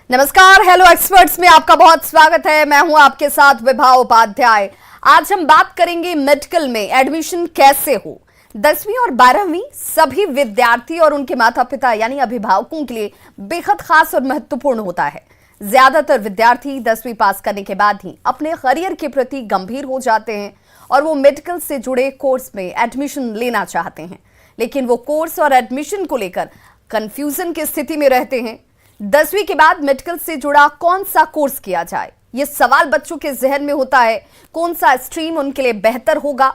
नमस्कार, hello experts में आपका बहुत स्वागत है। मैं हूं आपके साथ विभा उपाध्याय। आज हम बात करेंगे मेडिकल में एडमिशन कैसे हो। 10वीं और 12वीं सभी विद्यार्थी और उनके माता पिता यानी अभिभावकों के लिए बेहद खास और महत्वपूर्ण होता है। ज्यादातर विद्यार्थी 10वीं पास करने के बाद ही अपने करियर के प्रति गंभीर हो जाते हैं और वो मेडिकल से जुड़े कोर्स में एडमिशन लेना चाहते हैं, लेकिन वो कोर्स और एडमिशन को लेकर कंफ्यूजन की स्थिति में रहते हैं। 10वीं के बाद मेडिकल से जुड़ा कौन सा कोर्स किया जाए, ये सवाल बच्चों के जहन में होता है। कौन सा स्ट्रीम उनके लिए बेहतर होगा,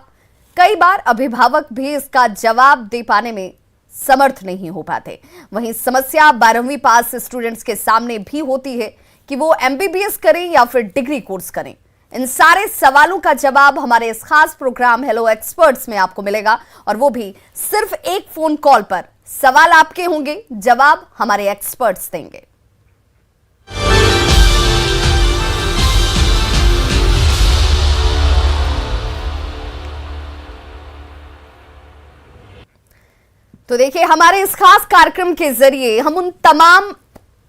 कई बार अभिभावक भी इसका जवाब दे पाने में समर्थ नहीं हो पाते। वहीं समस्या 12वीं पास स्टूडेंट्स के सामने भी होती है कि वो MBBS करें या फिर डिग्री कोर्स करें। इन सारे सवालों का जवाब हमारे इस खास प्रोग्राम हेलो एक्सपर्ट्स में आपको मिलेगा, और वो भी सिर्फ एक फोन कॉल पर। सवाल आपके होंगे, जवाब हमारे एक्सपर्ट्स देंगे। तो देखिए, हमारे इस खास कार्यक्रम के जरिए हम उन तमाम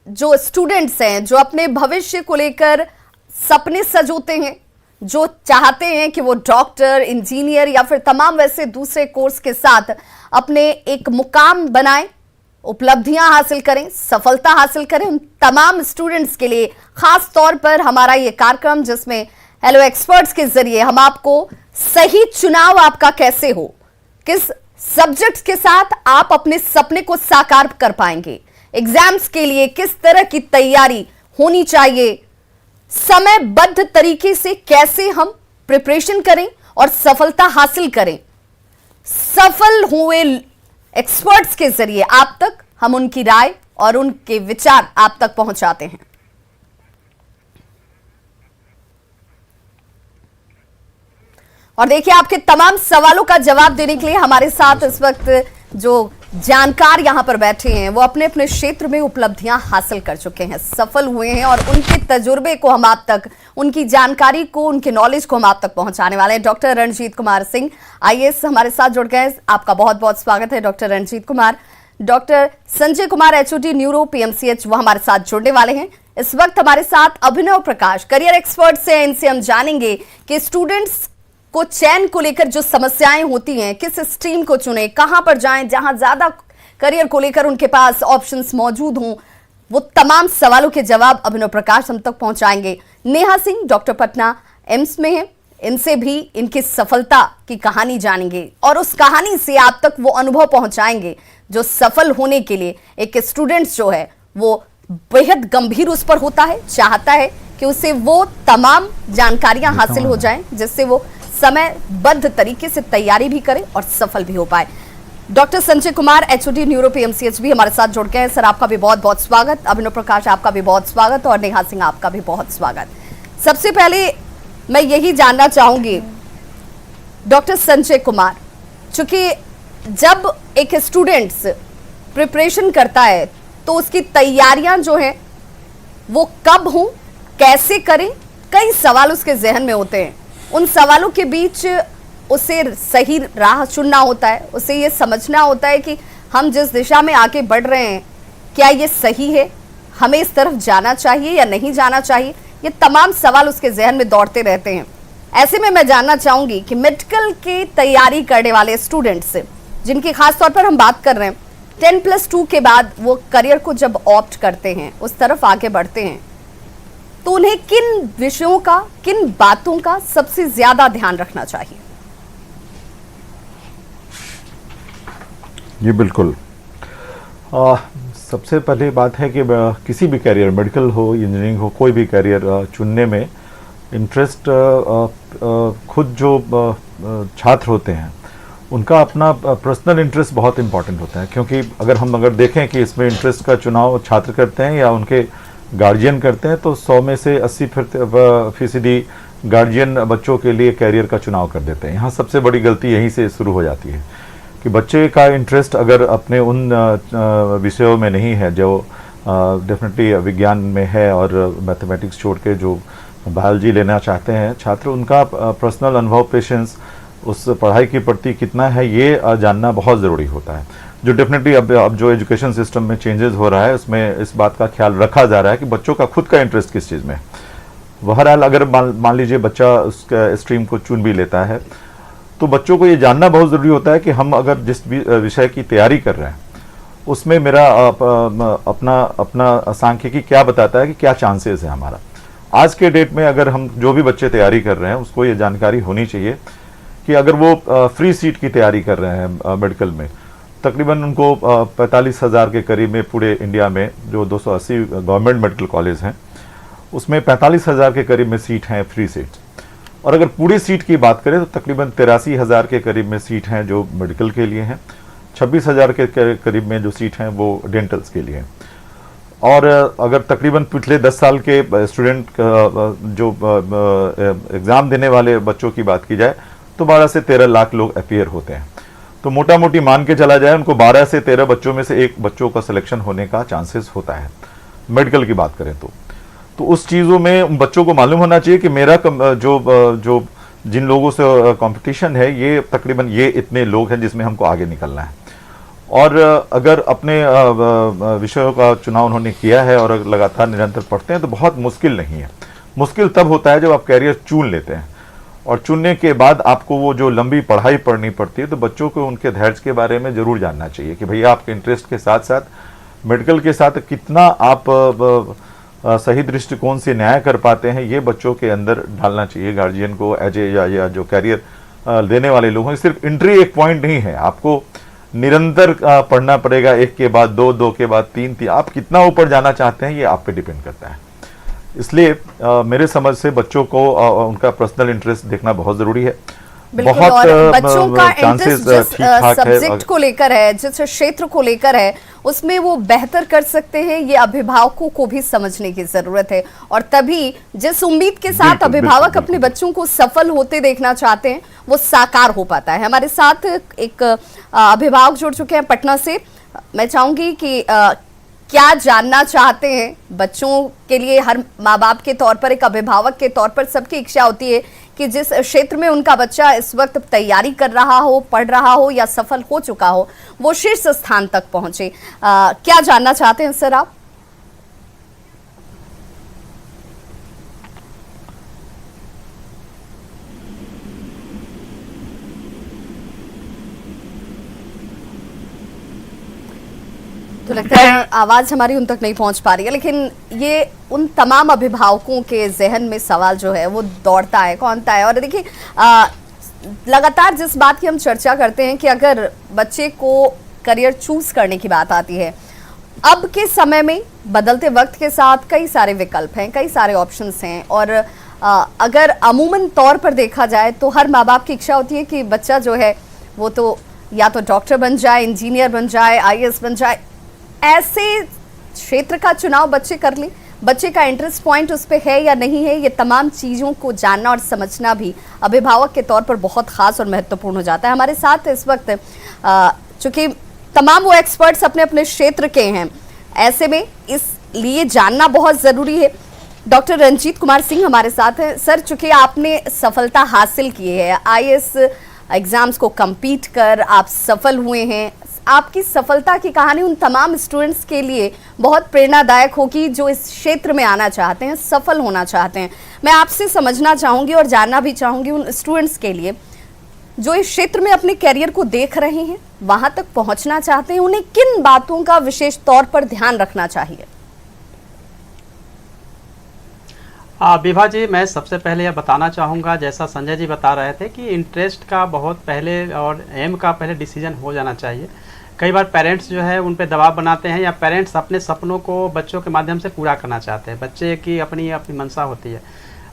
जो स्टूडेंट्स हैं जो अपने भविष्य को लेकर सपने सजोते हैं, जो चाहते हैं कि वो डॉक्टर, इंजीनियर या फिर तमाम वैसे दूसरे कोर्स के साथ अपने एक मुकाम बनाएं, उपलब्धियां हासिल करें, सफलता हासिल करें, उन तमाम स्टूडेंट्स के लिए खास तौर पर हमारा ये कार्यक्रम, जिसमें हेलो एक्सपर्ट्स के जरिए हम आपको सही चुनाव आपका कैसे हो, किस सब्जेक्ट्स के साथ आप अपने सपने को साकार कर पाएंगे, एग्जाम्स के लिए किस तरह की तैयारी होनी चाहिए, समयबद्ध तरीके से कैसे हम प्रिपरेशन करें और सफलता हासिल करें। सफल हुए एक्सपर्ट्स के जरिए आप तक हम उनकी राय और उनके विचार आप तक पहुंचाते हैं। और देखिए, आपके तमाम सवालों का जवाब देने के लिए हमारे साथ इस वक्त जो जानकार यहां पर बैठे हैं वो अपने अपने क्षेत्र में उपलब्धियां हासिल कर चुके हैं, सफल हुए हैं, और उनके तजुर्बे को हम आप तक, उनकी जानकारी को, उनके नॉलेज को हम आप तक पहुंचाने वाले हैं। डॉक्टर रणजीत कुमार सिंह IAS हमारे साथ जुड़ गए। आपका बहुत बहुत स्वागत है doctor Ranjit Kumar. Doctor Sanjay Kumar HOD neuro PMCH वो हमारे साथ जुड़ने वाले हैं। इस वक्त हमारे साथ अभिनव प्रकाश करियर एक्सपर्ट से, इनसे हम जानेंगे कि स्टूडेंट्स को चयन को लेकर जो समस्याएं होती हैं, किस स्ट्रीम को चुने, कहां पर जाएं जहां ज्यादा करियर को लेकर उनके पास ऑप्शंस मौजूद हों। वो तमाम सवालों के जवाब अभिनव प्रकाश हम तक पहुंचाएंगे। नेहा सिंह डॉक्टर पटना एम्स में हैं, इनसे भी इनकी सफलता की कहानी जानेंगे और उस कहानी से आप तक वो अनुभव पहुंचाएंगे जो सफल होने के लिए एक स्टूडेंट्स जो है वो बेहद गंभीर उस पर होता है, चाहता है कि उसे वो तमाम जानकारियां हासिल हो जाएं जिससे वो समयबद्ध तरीके से तैयारी भी करे और सफल भी हो पाए। Doctor Sanjay Kumar HOD neuro PMCH भी हमारे साथ जुड़ गए हैं। सर, आपका भी बहुत बहुत स्वागत। अभिनव प्रकाश, आपका भी बहुत स्वागत, और नेहा सिंह, आपका भी बहुत स्वागत। सबसे पहले मैं यही जानना चाहूंगी डॉक्टर संजय कुमार, चूंकि जब एक स्टूडेंट्स प्रिपरेशन करता है तो उसकी तैयारियां जो है वो कब हो, कैसे करें, कई सवाल उसके जहन में होते हैं। उन सवालों के बीच उसे सही राह चुनना होता है, उसे ये समझना होता है कि हम जिस दिशा में आगे बढ़ रहे हैं क्या ये सही है, हमें इस तरफ जाना चाहिए या नहीं जाना चाहिए। ये तमाम सवाल उसके जहन में दौड़ते रहते हैं। ऐसे में मैं जानना चाहूंगी कि मेडिकल की तैयारी करने वाले स्टूडेंट्स जिनकी खास तौर पर हम बात कर रहे हैं, 10+2 के बाद वो करियर को जब ऑप्ट करते हैं, उस तरफ आगे बढ़ते हैं, तो उन्हें किन विषयों का, किन बातों का सबसे ज्यादा ध्यान रखना चाहिए? जी बिल्कुल। सबसे पहली बात है कि किसी भी कैरियर, मेडिकल हो, इंजीनियरिंग हो, कोई भी कैरियर चुनने में इंटरेस्ट खुद जो छात्र होते हैं उनका अपना पर्सनल इंटरेस्ट बहुत इम्पॉर्टेंट होता है। क्योंकि अगर देखें कि इसमें इंटरेस्ट का चुनाव छात्र करते हैं या उनके गार्जियन करते हैं, तो 100 में से 80% गार्जियन बच्चों के लिए कैरियर का चुनाव कर देते हैं। यहाँ सबसे बड़ी गलती यहीं से शुरू हो जाती है कि बच्चे का इंटरेस्ट अगर अपने उन विषयों में नहीं है जो डेफिनेटली विज्ञान में है, और मैथमेटिक्स छोड़ के जो बायोलॉजी लेना चाहते हैं छात्र, उनका पर्सनल अनुभव, पेशेंस उस पढ़ाई के प्रति कितना है, ये जानना बहुत ज़रूरी होता है। जो डेफिनेटली अब जो एजुकेशन सिस्टम में चेंजेस हो रहा है उसमें इस बात का ख्याल रखा जा रहा है कि बच्चों का खुद का इंटरेस्ट किस चीज़ में है। बहरहाल अगर मान लीजिए बच्चा उसका स्ट्रीम को चुन भी लेता है तो बच्चों को ये जानना बहुत ज़रूरी होता है कि हम अगर जिस भी विषय की तैयारी कर रहे हैं उसमें मेरा अपना सांख्यिकी क्या बताता है कि क्या चांसेस है हमारा। आज के डेट में अगर हम जो भी बच्चे तैयारी कर रहे हैं उसको ये जानकारी होनी चाहिए कि अगर वो फ्री सीट की तैयारी कर रहे हैं मेडिकल में, तकरीबन उनको 45,000 के करीब में पूरे इंडिया में जो 280 गवर्नमेंट मेडिकल कॉलेज हैं उसमें 45,000 के करीब में सीट हैं फ्री सीट। और अगर पूरी सीट की बात करें तो तकरीबन 83,000 के करीब में सीट हैं जो मेडिकल के लिए हैं, 26,000 के करीब में जो सीट हैं वो डेंटल्स के लिए हैं। और अगर तकरीबन पिछले 10 साल के स्टूडेंट जो एग्ज़ाम देने वाले बच्चों की बात की जाए तो 12 से 13 लाख लोग अपीयर होते हैं। तो मोटा मोटी मान के चला जाए उनको 12 से 13 बच्चों में से एक बच्चों का सिलेक्शन होने का चांसेस होता है मेडिकल की बात करें तो उस चीज़ों में बच्चों को मालूम होना चाहिए कि मेरा जो जिन लोगों से कंपटीशन है ये तकरीबन ये इतने लोग हैं जिसमें हमको आगे निकलना है। और अगर अपने विषयों का चुनाव उन्होंने किया है और लगातार निरंतर पढ़ते हैं तो बहुत मुश्किल नहीं है। मुश्किल तब होता है जब आप कैरियर चुन लेते हैं और चुनने के बाद आपको वो जो लंबी पढ़ाई पढ़नी पड़ती है। तो बच्चों को उनके धैर्य के बारे में ज़रूर जानना चाहिए कि भैया आपके इंटरेस्ट के साथ साथ मेडिकल के साथ कितना आप सही दृष्टिकोण से न्याय कर पाते हैं, ये बच्चों के अंदर डालना चाहिए गार्जियन को एज ए या जो कैरियर देने वाले लोग हैं। सिर्फ एंट्री एक पॉइंट नहीं है, आपको निरंतर पढ़ना पड़ेगा, एक के बाद दो, दो के बाद तीन, आप कितना ऊपर जाना चाहते हैं ये आप पे डिपेंड करता है। इसलिए मेरे समझ से बच्चों को उनका पर्सनल इंटरेस्ट देखना बहुत ज़रूरी है। बिल्कुल, और बच्चों का इंटरेस्ट जिस सब्जेक्ट को लेकर है, जिस क्षेत्र को लेकर है, उसमें वो बेहतर कर सकते हैं, ये अभिभावकों को भी समझने की जरूरत है। और तभी जिस उम्मीद के साथ अभिभावक अपने बच्चों को सफल होते देखना चाहते हैं वो साकार हो पाता है। हमारे साथ एक अभिभावक जुड़ चुके हैं पटना से। मैं चाहूंगी कि क्या जानना चाहते हैं बच्चों के लिए। हर माँ बाप के तौर पर, एक अभिभावक के तौर पर सबकी इच्छा होती है कि जिस क्षेत्र में उनका बच्चा इस वक्त तैयारी कर रहा हो, पढ़ रहा हो या सफल हो चुका हो, वो शीर्ष स्थान तक पहुंचे। क्या जानना चाहते हैं सर आप? तो लगता है आवाज हमारी उन तक नहीं पहुंच पा रही है, लेकिन ये उन तमाम अभिभावकों के जहन में सवाल जो है वो दौड़ता है, कौनता है। और देखिए लगातार जिस बात की हम चर्चा करते हैं कि अगर बच्चे को करियर चूज करने की बात आती है, अब के समय में बदलते वक्त के साथ कई सारे विकल्प हैं, कई सारे ऑप्शंस हैं। और अगर अमूमन तौर पर देखा जाए तो हर माँ बाप की इच्छा होती है कि बच्चा जो है वो तो या तो डॉक्टर बन जाए, इंजीनियर बन जाए, IAS बन जाए। ऐसे क्षेत्र का चुनाव बच्चे कर ले, बच्चे का इंटरेस्ट पॉइंट उस पे है या नहीं है, ये तमाम चीज़ों को जानना और समझना भी अभिभावक के तौर पर बहुत खास और महत्वपूर्ण हो जाता है। हमारे साथ इस वक्त चूंकि तमाम वो एक्सपर्ट्स अपने अपने क्षेत्र के हैं, ऐसे में इसलिए जानना बहुत ज़रूरी है। डॉक्टर रंजीत कुमार सिंह हमारे साथ हैं। सर, चूंकि आपने सफलता हासिल की है, IAS एग्जाम्स को compete कर आप सफल हुए हैं, आपकी सफलता की कहानी उन तमाम स्टूडेंट्स के लिए बहुत प्रेरणादायक होगी जो इस क्षेत्र में आना चाहते हैं, सफल होना चाहते हैं। मैं आपसे समझना चाहूँगी और जानना भी चाहूँगी उन स्टूडेंट्स के लिए जो इस क्षेत्र में अपने करियर को देख रहे हैं, वहाँ तक पहुँचना चाहते हैं, उन्हें किन बातों का विशेष तौर पर ध्यान रखना चाहिए? विभा जी, मैं सबसे पहले यह बताना चाहूँगा, जैसा संजय जी बता रहे थे कि इंटरेस्ट का बहुत पहले और एम का पहले डिसीजन हो जाना चाहिए। कई बार पेरेंट्स जो है उन पे दबाव बनाते हैं, या पेरेंट्स अपने सपनों को बच्चों के माध्यम से पूरा करना चाहते हैं। बच्चे की अपनी मंशा होती है।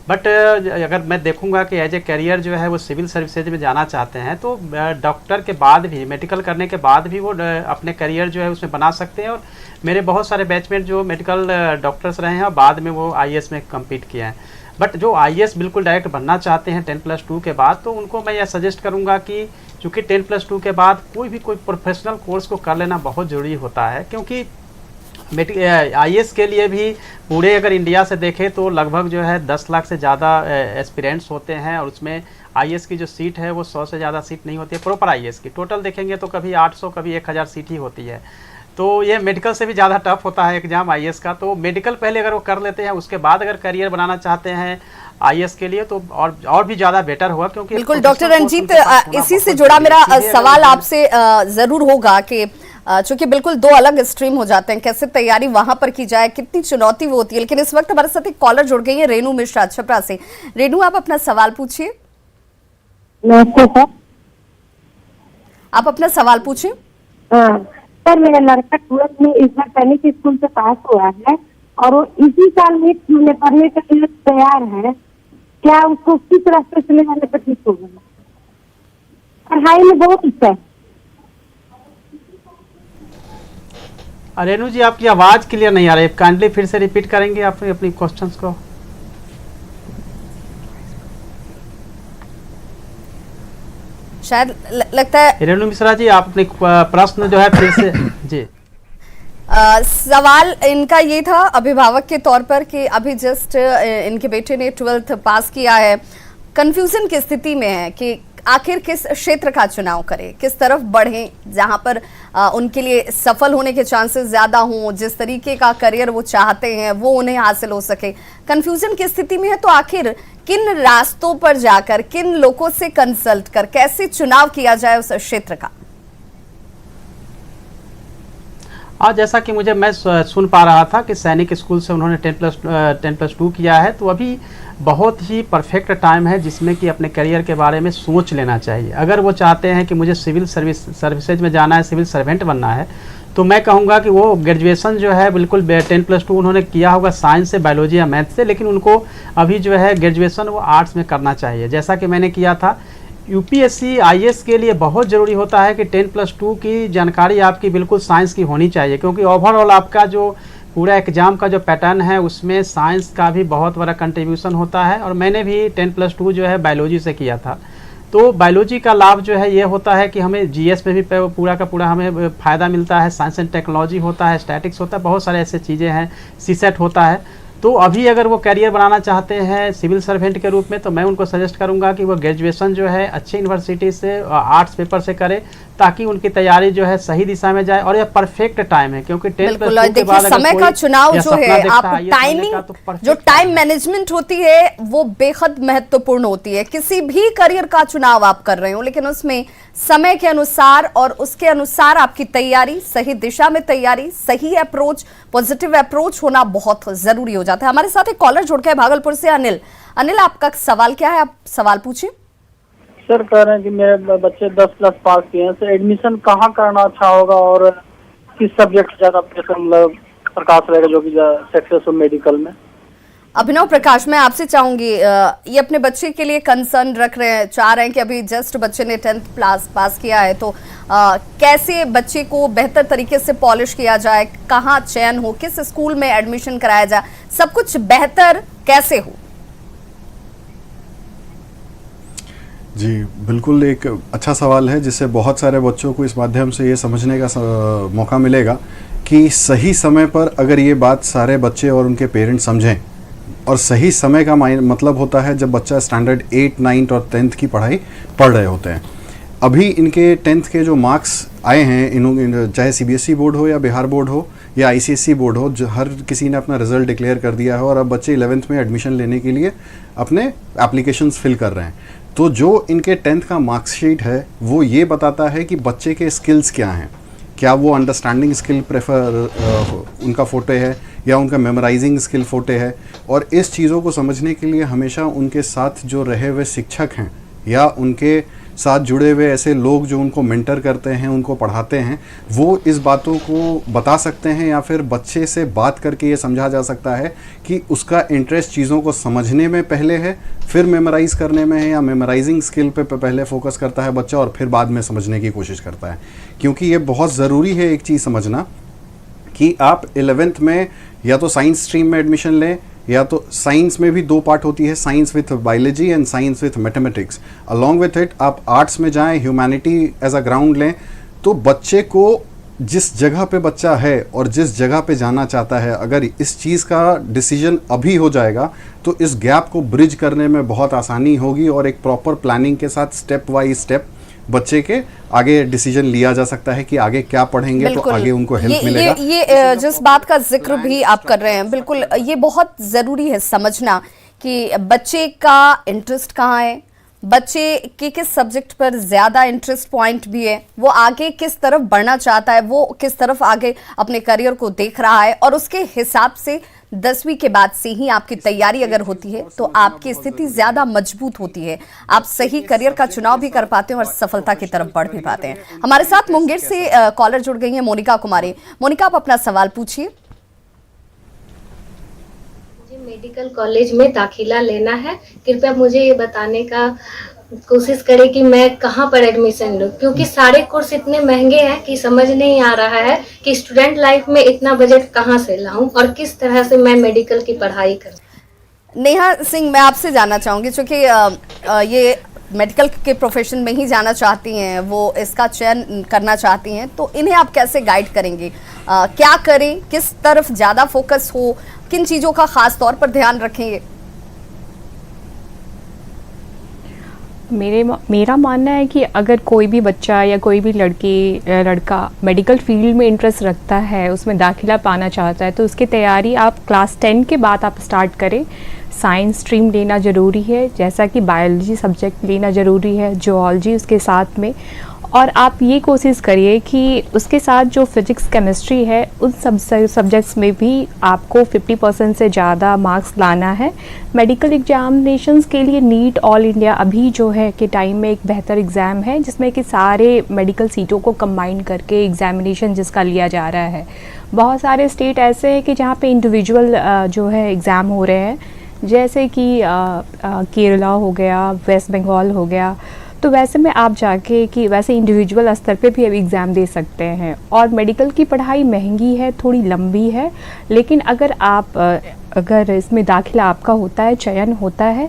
बट अगर मैं देखूंगा कि एज ए करियर जो है वो सिविल सर्विसेज में जाना चाहते हैं तो डॉक्टर के बाद भी, मेडिकल करने के बाद भी वो अपने करियर जो है उसमें बना सकते हैं। और मेरे बहुत सारे बैचमेट जो मेडिकल डॉक्टर्स रहे हैं और बाद में वो IAS में कम्पीट किए हैं। बट जो IAS बिल्कुल डायरेक्ट बनना चाहते हैं 10+2 के बाद, तो उनको मैं यह सजेस्ट करूँगा कि चूँकि 10+2 के बाद कोई प्रोफेशनल कोर्स को कर लेना बहुत ज़रूरी होता है, क्योंकि आईएएस के लिए भी पूरे अगर इंडिया से देखें तो लगभग जो है 10 लाख से ज़्यादा एस्पिरेंट्स होते हैं, और उसमें आईएएस की जो सीट है वो 100 से ज़्यादा सीट नहीं होती है प्रॉपर आईएएस की। टोटल देखेंगे तो कभी 800 कभी 1000 सीट ही होती है। तो ये मेडिकल से भी ज़्यादा टफ होता है एग्जाम आईएएस का। तो मेडिकल पहले अगर वो कर लेते हैं, उसके बाद अगर करियर बनाना चाहते हैं आईएएस के लिए तो और भी ज़्यादा बेटर होगा। क्योंकि बिल्कुल डॉक्टर रंजीत, इसी से जुड़ा मेरा सवाल आपसे जरूर होगा कि चूंकि बिल्कुल दो अलग स्ट्रीम हो जाते हैं, कैसे तैयारी वहां पर की जाए, कितनी चुनौती वो होती है। लेकिन इस वक्त हमारे साथ एक कॉलर जुड़ गई है, रेनू मिश्रा छपरा से। रेनू, आप अपना सवाल पूछिए। नमस्ते सर। आप अपना सवाल पूछिए। हाँ सर, मेरा लड़का 12th में इस बार सैनिक स्कूल से पास हुआ है और वो इसी साल नीट में पढ़ने के लिए तैयार है। क्या उसको किस रास्ते से ले जाने पर ठीक होगा? पढ़ाई में बहुत अच्छा है। रेनू जी, आपकी आवाज़ क्लियर नहीं आ रही है, काइंडली फिर से रिपीट करेंगे आप अपनी क्वेश्चंस को। शायद लगता है रेनू मिश्रा जी, आप अपनी प्रश्न जो है फिर से जी। सवाल इनका ये था अभिभावक के तौर पर कि अभी जस्ट इनके बेटे ने 12th पास किया है, कंफ्यूजन की स्थिति में है कि आखिर किस क्षेत्र का चुनाव करें, किस तरफ बढ़ें जहां पर उनके लिए सफल होने के चांसेस ज्यादा हों, जिस तरीके का करियर वो चाहते हैं वो उन्हें हासिल हो सके। कंफ्यूजन की स्थिति में है, तो आखिर किन रास्तों पर जाकर, किन लोगों से कंसल्ट कर कैसे चुनाव किया जाए उस क्षेत्र का? जैसा कि मैं सुन पा रहा था कि सैनिक स्कूल से उन्होंने 10+2 किया है, तो अभी बहुत ही परफेक्ट टाइम है जिसमें कि अपने करियर के बारे में सोच लेना चाहिए। अगर वो चाहते हैं कि मुझे सिविल सर्विसेज में जाना है, सिविल सर्वेंट बनना है, तो मैं कहूँगा कि वो ग्रेजुएशन जो है बिल्कुल 10+2 उन्होंने किया होगा साइंस से, बायोलॉजी या मैथ से, लेकिन उनको अभी जो है ग्रेजुएशन वो आर्ट्स में करना चाहिए जैसा कि मैंने किया था। यूपीएससी आईएएस के लिए बहुत ज़रूरी होता है कि 10+2 की जानकारी आपकी बिल्कुल साइंस की होनी चाहिए, क्योंकि ओवरऑल आपका जो पूरा एग्ज़ाम का जो पैटर्न है उसमें साइंस का भी बहुत बड़ा कंट्रीब्यूशन होता है। और मैंने भी 10+2 जो है बायोलॉजी से किया था। तो बायोलॉजी का लाभ जो है ये होता है कि हमें जीएस में भी पूरा का पूरा हमें फ़ायदा मिलता है, साइंस एंड टेक्नोलॉजी होता है, स्टैटिक्स होता है, बहुत सारे ऐसे चीज़ें हैं, सीसेट होता है। तो अभी अगर वो करियर बनाना चाहते हैं सिविल सर्वेंट के रूप में, तो मैं उनको सजेस्ट करूंगा कि वो ग्रेजुएशन जो है अच्छी यूनिवर्सिटी से आर्ट्स पेपर से करें, ताकि उनकी तैयारी जो है सही दिशा में जाए। और यह परफेक्ट टाइम है, क्योंकि 10+2 के बाद समय का चुनाव जो है, आप टाइमिंग जो टाइम मैनेजमेंट होती है वो बेहद महत्वपूर्ण होती है। किसी भी करियर का चुनाव आप कर रहे हो, लेकिन उसमें समय के अनुसार और उसके अनुसार आपकी तैयारी, सही दिशा में तैयारी, सही अप्रोच, पॉजिटिव अप्रोच होना बहुत जरूरी हो जाता है। हमारे साथ एक कॉलर जुड़ गए भागलपुर से, अनिल आपका सवाल क्या है? आप सवाल पूछिए। सर, कह रहे हैं कि मेरे बच्चे 10+ पास किए हैं, तो एडमिशन कहाँ करना अच्छा होगा और किस सब्जेक्ट ज्यादा मतलब प्रकाश रहेगा जो कि सक्सेस हो मेडिकल में? अभिनव प्रकाश, मैं आपसे चाहूंगी, ये अपने बच्चे के लिए कंसर्न रख रहे हैं, चाह रहे हैं कि अभी जस्ट बच्चे ने 10th पास किया है, तो कैसे बच्चे को बेहतर तरीके से पॉलिश किया जाए, कहाँ चयन हो, किस स्कूल में एडमिशन कराया जाए, सब कुछ बेहतर कैसे हो? जी बिल्कुल, एक अच्छा सवाल है जिससे बहुत सारे बच्चों को इस माध्यम से ये समझने का मौका मिलेगा कि सही समय पर अगर ये बात सारे बच्चे और उनके पेरेंट्स समझें, और सही समय का मतलब होता है जब बच्चा स्टैंडर्ड 8, 9 और 10th की पढ़ाई पढ़ रहे होते हैं। अभी इनके 10th के जो मार्क्स आए हैं, चाहे सीबीएसई बोर्ड हो या बिहार बोर्ड हो या आईसीएसई बोर्ड हो, हर किसी ने अपना रिजल्ट डिक्लेयर कर दिया है और अब बच्चे 11th में एडमिशन लेने के लिए अपने एप्लीकेशंस फिल कर रहे हैं। तो जो इनके 10th का मार्क्सशीट है वो ये बताता है कि बच्चे के स्किल्स क्या हैं, क्या वो अंडरस्टैंडिंग स्किल उनका फोटे है या उनका मेमोराइजिंग स्किल फोटे है। और इस चीज़ों को समझने के लिए हमेशा उनके साथ जो रहे हुए शिक्षक हैं या उनके साथ जुड़े हुए ऐसे लोग जो उनको मेंटर करते हैं, उनको पढ़ाते हैं, वो इस बातों को बता सकते हैं या फिर बच्चे से बात करके ये समझा जा सकता है कि उसका इंटरेस्ट चीज़ों को समझने में पहले है, फिर मेमोराइज़ करने में है, या मेमोराइजिंग स्किल पे पहले फोकस करता है बच्चा और फिर बाद में समझने की कोशिश करता है। क्योंकि ये बहुत ज़रूरी है एक चीज़ समझना कि आप 11th में या तो साइंस स्ट्रीम में एडमिशन लें, या तो साइंस में भी 2 पार्ट होती है, science with biology and science with mathematics. Along with it आप आर्ट्स में जाएं, ह्यूमैनिटी एज अ ग्राउंड लें, तो बच्चे को जिस जगह पे बच्चा है और जिस जगह पे जाना चाहता है, अगर इस चीज़ का डिसीजन अभी हो जाएगा तो इस गैप को ब्रिज करने में बहुत आसानी होगी और एक प्रॉपर प्लानिंग के साथ स्टेप बाय स्टेप बच्चे के आगे डिसीजन लिया जा सकता है कि आगे क्या पढ़ेंगे तो आगे उनको हेल्प मिलेगा। ये जिस बात का जिक्र भी आप कर रहे हैं, बिल्कुल ये बहुत ज़रूरी है समझना कि बच्चे का इंटरेस्ट कहाँ है, बच्चे के किस सब्जेक्ट पर ज़्यादा इंटरेस्ट पॉइंट भी है, वो आगे किस तरफ बढ़ना चाहता है, वो किस तरफ आगे अपने करियर को देख रहा है, और उसके हिसाब से 10वीं के बाद से ही आपकी तैयारी अगर होती है तो आपकी स्थिति ज़्यादा मजबूत होती है, आप सही करियर का चुनाव भी कर पाते हैं और सफलता की तरफ बढ़ भी पाते हैं। हमारे साथ मुंगेर से कॉलर जुड़ गई हैं मोनिका कुमारी। मोनिका, आप अपना सवाल पूछिए। मेडिकल कॉलेज में दाखिला लेना है, कृपया मुझे ये बताने का कोशिश करें कि मैं कहाँ पर एडमिशन लूँ, क्योंकि सारे कोर्स इतने महंगे हैं कि समझ नहीं आ रहा है कि स्टूडेंट लाइफ में इतना बजट कहाँ से लाऊं और किस तरह से मैं मेडिकल की पढ़ाई करूँ। नेहा सिंह, मैं आपसे जानना चाहूँगी, चूँकि ये मेडिकल के प्रोफेशन में ही जाना चाहती हैं, वो इसका चयन करना चाहती हैं, तो इन्हें आप कैसे गाइड करेंगे? क्या करें, किस तरफ ज़्यादा फोकस हो, किन चीज़ों का खास तौर पर ध्यान रखेंगे? मेरा मानना है कि अगर कोई भी बच्चा या कोई भी लड़का मेडिकल फील्ड में इंटरेस्ट रखता है, उसमें दाखिला पाना चाहता है, तो उसकी तैयारी आप क्लास 10 के बाद आप स्टार्ट करें। साइंस स्ट्रीम लेना ज़रूरी है, जैसा कि बायोलॉजी सब्जेक्ट लेना ज़रूरी है, जूलॉजी उसके साथ में, और आप ये कोशिश करिए कि उसके साथ जो फिज़िक्स केमिस्ट्री है उन सब सब्जेक्ट्स में भी आपको 50% से ज़्यादा मार्क्स लाना है। मेडिकल एग्जामिनेशंस के लिए नीट ऑल इंडिया अभी जो है कि टाइम में एक बेहतर एग्ज़ाम है, जिसमें कि सारे मेडिकल सीटों को कंबाइन करके एग्जामिनेशन जिसका लिया जा रहा है। बहुत सारे स्टेट ऐसे हैं कि जहाँ पे इंडिविजुअल जो है एग्ज़ाम हो रहे हैं, जैसे कि केरला हो गया, वेस्ट बंगाल हो गया, तो वैसे में आप जाके कि वैसे इंडिविजुअल स्तर पे भी अब एग्ज़ाम दे सकते हैं। और मेडिकल की पढ़ाई महंगी है, थोड़ी लंबी है, लेकिन अगर इसमें दाखिला आपका होता है, चयन होता है,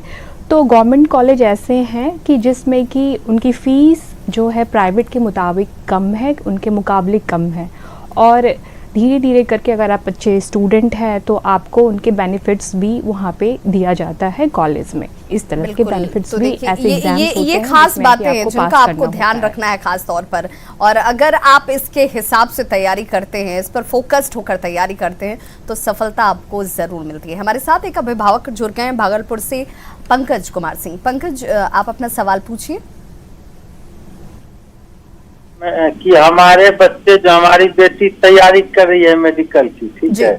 तो गवर्नमेंट कॉलेज ऐसे हैं कि जिसमें कि उनकी फ़ीस जो है प्राइवेट के मुताबिक कम है, उनके मुकाबले कम है, और धीरे धीरे करके अगर आप अच्छे स्टूडेंट हैं तो आपको उनके बेनिफिट्स भी वहाँ पे दिया जाता है कॉलेज में। इस तरह के बेनिफिट्स भी ऐसे एग्जाम्स होते हैं। ये खास बातें हैं जिनका आपको ध्यान रखना है खास तौर पर, और अगर आप इसके हिसाब से तैयारी करते हैं, इस पर फोकस्ड होकर तैयारी करते हैं, तो सफलता आपको जरूर मिलती है। हमारे साथ एक अभिभावक जुड़ गए हैं भागलपुर से, पंकज कुमार सिंह। पंकज, आप अपना सवाल पूछिए। कि हमारे बच्चे, जो हमारी बेटी तैयारी कर रही है मेडिकल की, ठीक है,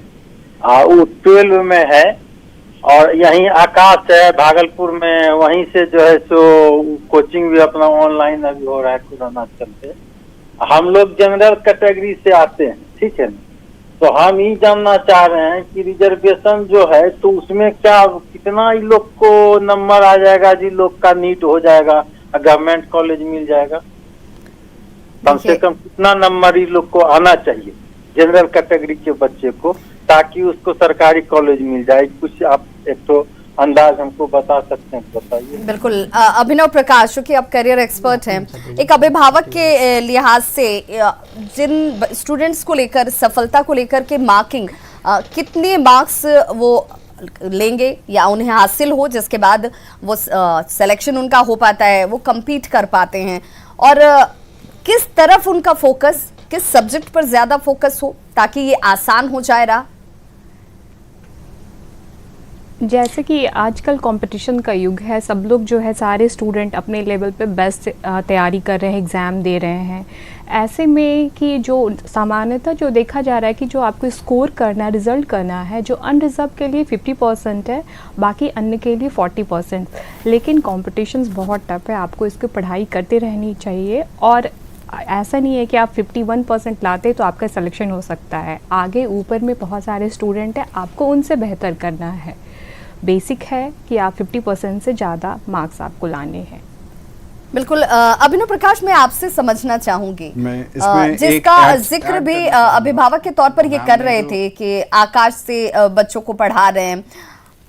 वो 12 में है, और यहीं आकाश है भागलपुर में, वहीं से जो है सो कोचिंग भी अपना ऑनलाइन अभी हो रहा है कोरोना चलते। हम लोग जनरल कैटेगरी से आते हैं, ठीक है, तो हम ही जानना चाह रहे हैं कि रिजर्वेशन जो है तो उसमें क्या कितना इन लोग को नंबर आ जाएगा, जिन लोग का नीट हो जाएगा, गवर्नमेंट कॉलेज मिल जाएगा, कम से कम कितना नंबर इन लोग को आना चाहिए जनरल कैटेगरी के बच्चे को, ताकि उसको सरकारी कॉलेज मिल जाए? कुछ आप एक तो अंदाज हमको बता सकते हैं, बताइए। बिल्कुल। अभिनव प्रकाश, क्योंकि आप करियर एक्सपर्ट हैं, एक अभिभावक के लिहाज से जिन स्टूडेंट्स को लेकर, सफलता को लेकर के मार्किंग, कितने मार्क्स वो लेंगे या उन्हें हासिल हो जिसके बाद वो सिलेक्शन उनका हो पाता है, वो compete कर पाते हैं, और किस तरफ उनका फोकस, किस सब्जेक्ट पर ज्यादा फोकस हो ताकि ये आसान हो जाए रहा? जैसे कि आजकल कंपटीशन का युग है, सब लोग जो है सारे स्टूडेंट अपने लेवल पे बेस्ट तैयारी कर रहे हैं, एग्ज़ाम दे रहे हैं। ऐसे में कि जो सामान्यतः जो देखा जा रहा है कि जो आपको स्कोर करना है, रिज़ल्ट करना है, जो अनरिजर्व के लिए 50% है, बाकी अन्य के लिए 40%। लेकिन कॉम्पिटिशन्स बहुत टफ है, आपको इसकी पढ़ाई करते रहनी चाहिए, और ऐसा नहीं है कि आप 51% लाते तो आपका सिलेक्शन हो सकता है। आगे ऊपर में बहुत सारे स्टूडेंट हैं, आपको उनसे बेहतर करना है। बेसिक है कि आप 50% से ज़्यादा मार्क्स आपको लाने हैं। बिल्कुल। अभिनव प्रकाश, मैं आपसे समझना चाहूंगी, जिसका जिक्र भी अभिभावक के तौर पर ये कर रहे थे कि आकाश से बच्चों को पढ़ा रहे हैं,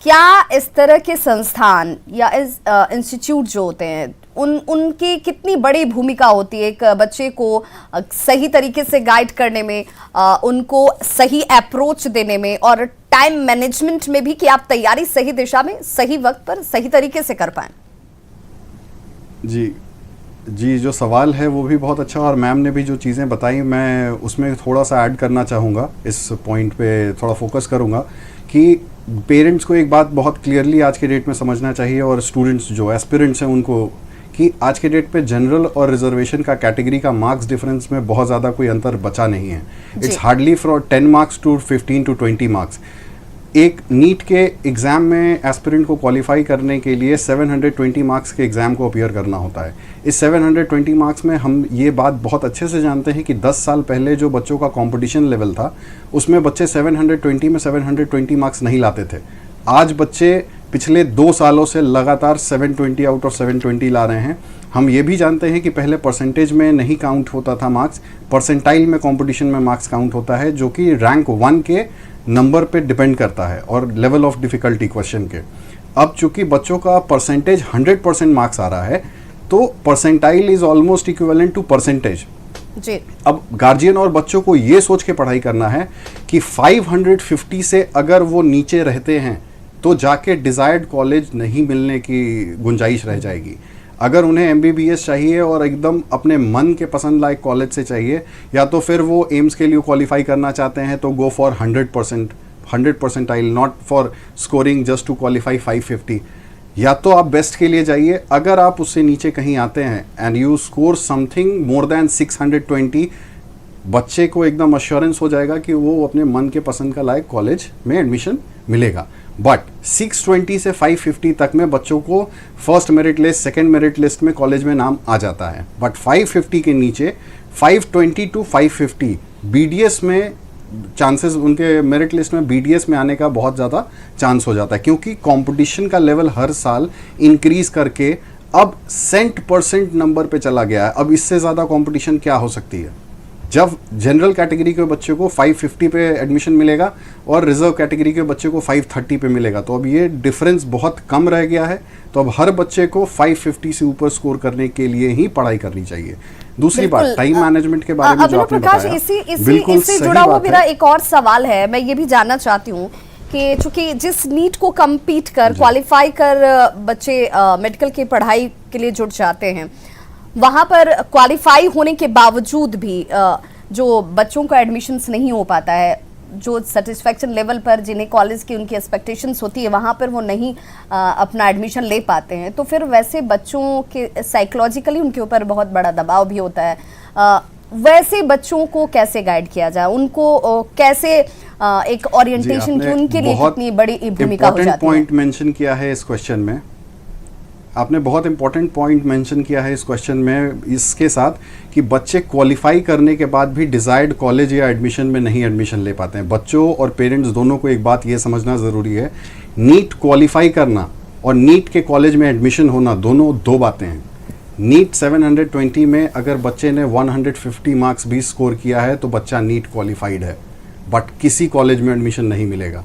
क्या इस तरह के संस्थान या इंस्टीट्यूट जो होते हैं उनकी कितनी बड़ी भूमिका होती है एक बच्चे को सही तरीके से गाइड करने में, उनको सही अप्रोच देने में और टाइम मैनेजमेंट में भी, कि आप तैयारी सही दिशा में सही वक्त पर सही तरीके से कर पाएं? जी, जो सवाल है वो भी बहुत अच्छा, और मैम ने भी जो चीज़ें बताई मैं उसमें थोड़ा सा ऐड करना चाहूँगा, इस पॉइंट पे थोड़ा फोकस करूँगा कि पेरेंट्स को एक बात बहुत क्लियरली आज के डेट में समझना चाहिए, और स्टूडेंट्स जो एस्पिरेंट्स हैं उनको, कि आज के डेट पे जनरल और रिजर्वेशन का कैटेगरी का मार्क्स डिफरेंस में बहुत ज़्यादा कोई अंतर बचा नहीं है। It's hardly from 10 marks to 15 to 20 marks. एक नीट के एग्ज़ाम में एस्पिरेंट को क्वालिफाई करने के लिए 720 मार्क्स के एग्ज़ाम को अपीयर करना होता है। इस 720 मार्क्स में हम ये बात बहुत अच्छे से जानते हैं कि 10 साल पहले जो बच्चों का कंपटीशन लेवल था उसमें बच्चे 720 में 720 मार्क्स नहीं लाते थे। आज बच्चे पिछले 2 सालों से लगातार 720 आउट ऑफ 720 ला रहे हैं। हम ये भी जानते हैं कि पहले परसेंटेज में नहीं काउंट होता था मार्क्स, परसेंटाइल में कंपटीशन में मार्क्स काउंट होता है, जो कि रैंक 1 के नंबर पे डिपेंड करता है और लेवल ऑफ डिफ़िकल्टी क्वेश्चन के। अब चूंकि बच्चों का परसेंटेज 100% मार्क्स आ रहा है तो percentile is almost equivalent to percentage. जी। अब गार्जियन और बच्चों को ये सोच के पढ़ाई करना है कि 550 से अगर वो नीचे रहते हैं तो जाके डिज़ायर्ड कॉलेज नहीं मिलने की गुंजाइश रह जाएगी। अगर उन्हें MBBS चाहिए और एकदम अपने मन के पसंद लायक कॉलेज से चाहिए, या तो फिर वो एम्स के लिए क्वालिफाई करना चाहते हैं तो go for 100 percentile, not for scoring just to qualify 550। या तो आप बेस्ट के लिए जाइए। अगर आप उससे नीचे कहीं आते हैं and you score something more than 620, बच्चे को एकदम अश्योरेंस हो जाएगा कि वो अपने मन के पसंद का लायक कॉलेज में एडमिशन मिलेगा। बट 620 से 550 तक में बच्चों को first merit list, second merit list में कॉलेज में नाम आ जाता है। बट 550 के नीचे 520 टू 550 BDS में चांसेस, उनके मेरिट लिस्ट में BDS में आने का बहुत ज़्यादा चांस हो जाता है, क्योंकि कंपटीशन का लेवल हर साल इंक्रीज करके अब 100% नंबर पे चला गया है। अब इससे ज़्यादा कंपटीशन क्या हो सकती है? जब जनरल कैटेगरी के बच्चों को 550 पे एडमिशन मिलेगा और रिजर्व कैटेगरी के बच्चे को 530 पे मिलेगा, तो अब ये डिफरेंस बहुत कम रह गया है। तो अब हर बच्चे को 550 से ऊपर स्कोर करने के लिए ही पढ़ाई करनी चाहिए। दूसरी बात, टाइम मैनेजमेंट के बारे में जो आपने बताया, बिल्कुल इससे जुड़ा हुआ मेरा एक और सवाल है। मैं ये भी जानना चाहती हूँ कि चूंकि जिस नीट को कम्पीट कर, क्वालिफाई कर बच्चे मेडिकल की पढ़ाई के लिए जुट जाते हैं, वहाँ पर क्वालिफाई होने के बावजूद भी जो बच्चों का एडमिशन्स नहीं हो पाता है, जो सेटिस्फैक्शन लेवल पर जिन्हें कॉलेज की उनकी एक्सपेक्टेशंस होती है वहाँ पर वो नहीं अपना एडमिशन ले पाते हैं, तो फिर वैसे बच्चों के साइकोलॉजिकली उनके ऊपर बहुत बड़ा दबाव भी होता है। वैसे बच्चों को कैसे गाइड किया जाए, उनको कैसे एक ओरिएंटेशन की उनके लिए कितनी बड़ी भूमिका हो जाती है? पॉइंट मेंशन किया है इस क्वेश्चन में, आपने बहुत इंपॉर्टेंट पॉइंट मेंशन किया है इस क्वेश्चन में, इसके साथ कि बच्चे क्वालिफाई करने के बाद भी डिजायर्ड कॉलेज या एडमिशन में नहीं एडमिशन ले पाते हैं। बच्चों और पेरेंट्स दोनों को एक बात ये समझना ज़रूरी है, नीट क्वालिफाई करना और नीट के कॉलेज में एडमिशन होना दोनों दो बातें हैं। नीट 720 में अगर बच्चे ने 150 मार्क्स भी स्कोर किया है तो बच्चा नीट क्वालिफाइड है, बट किसी कॉलेज में एडमिशन नहीं मिलेगा।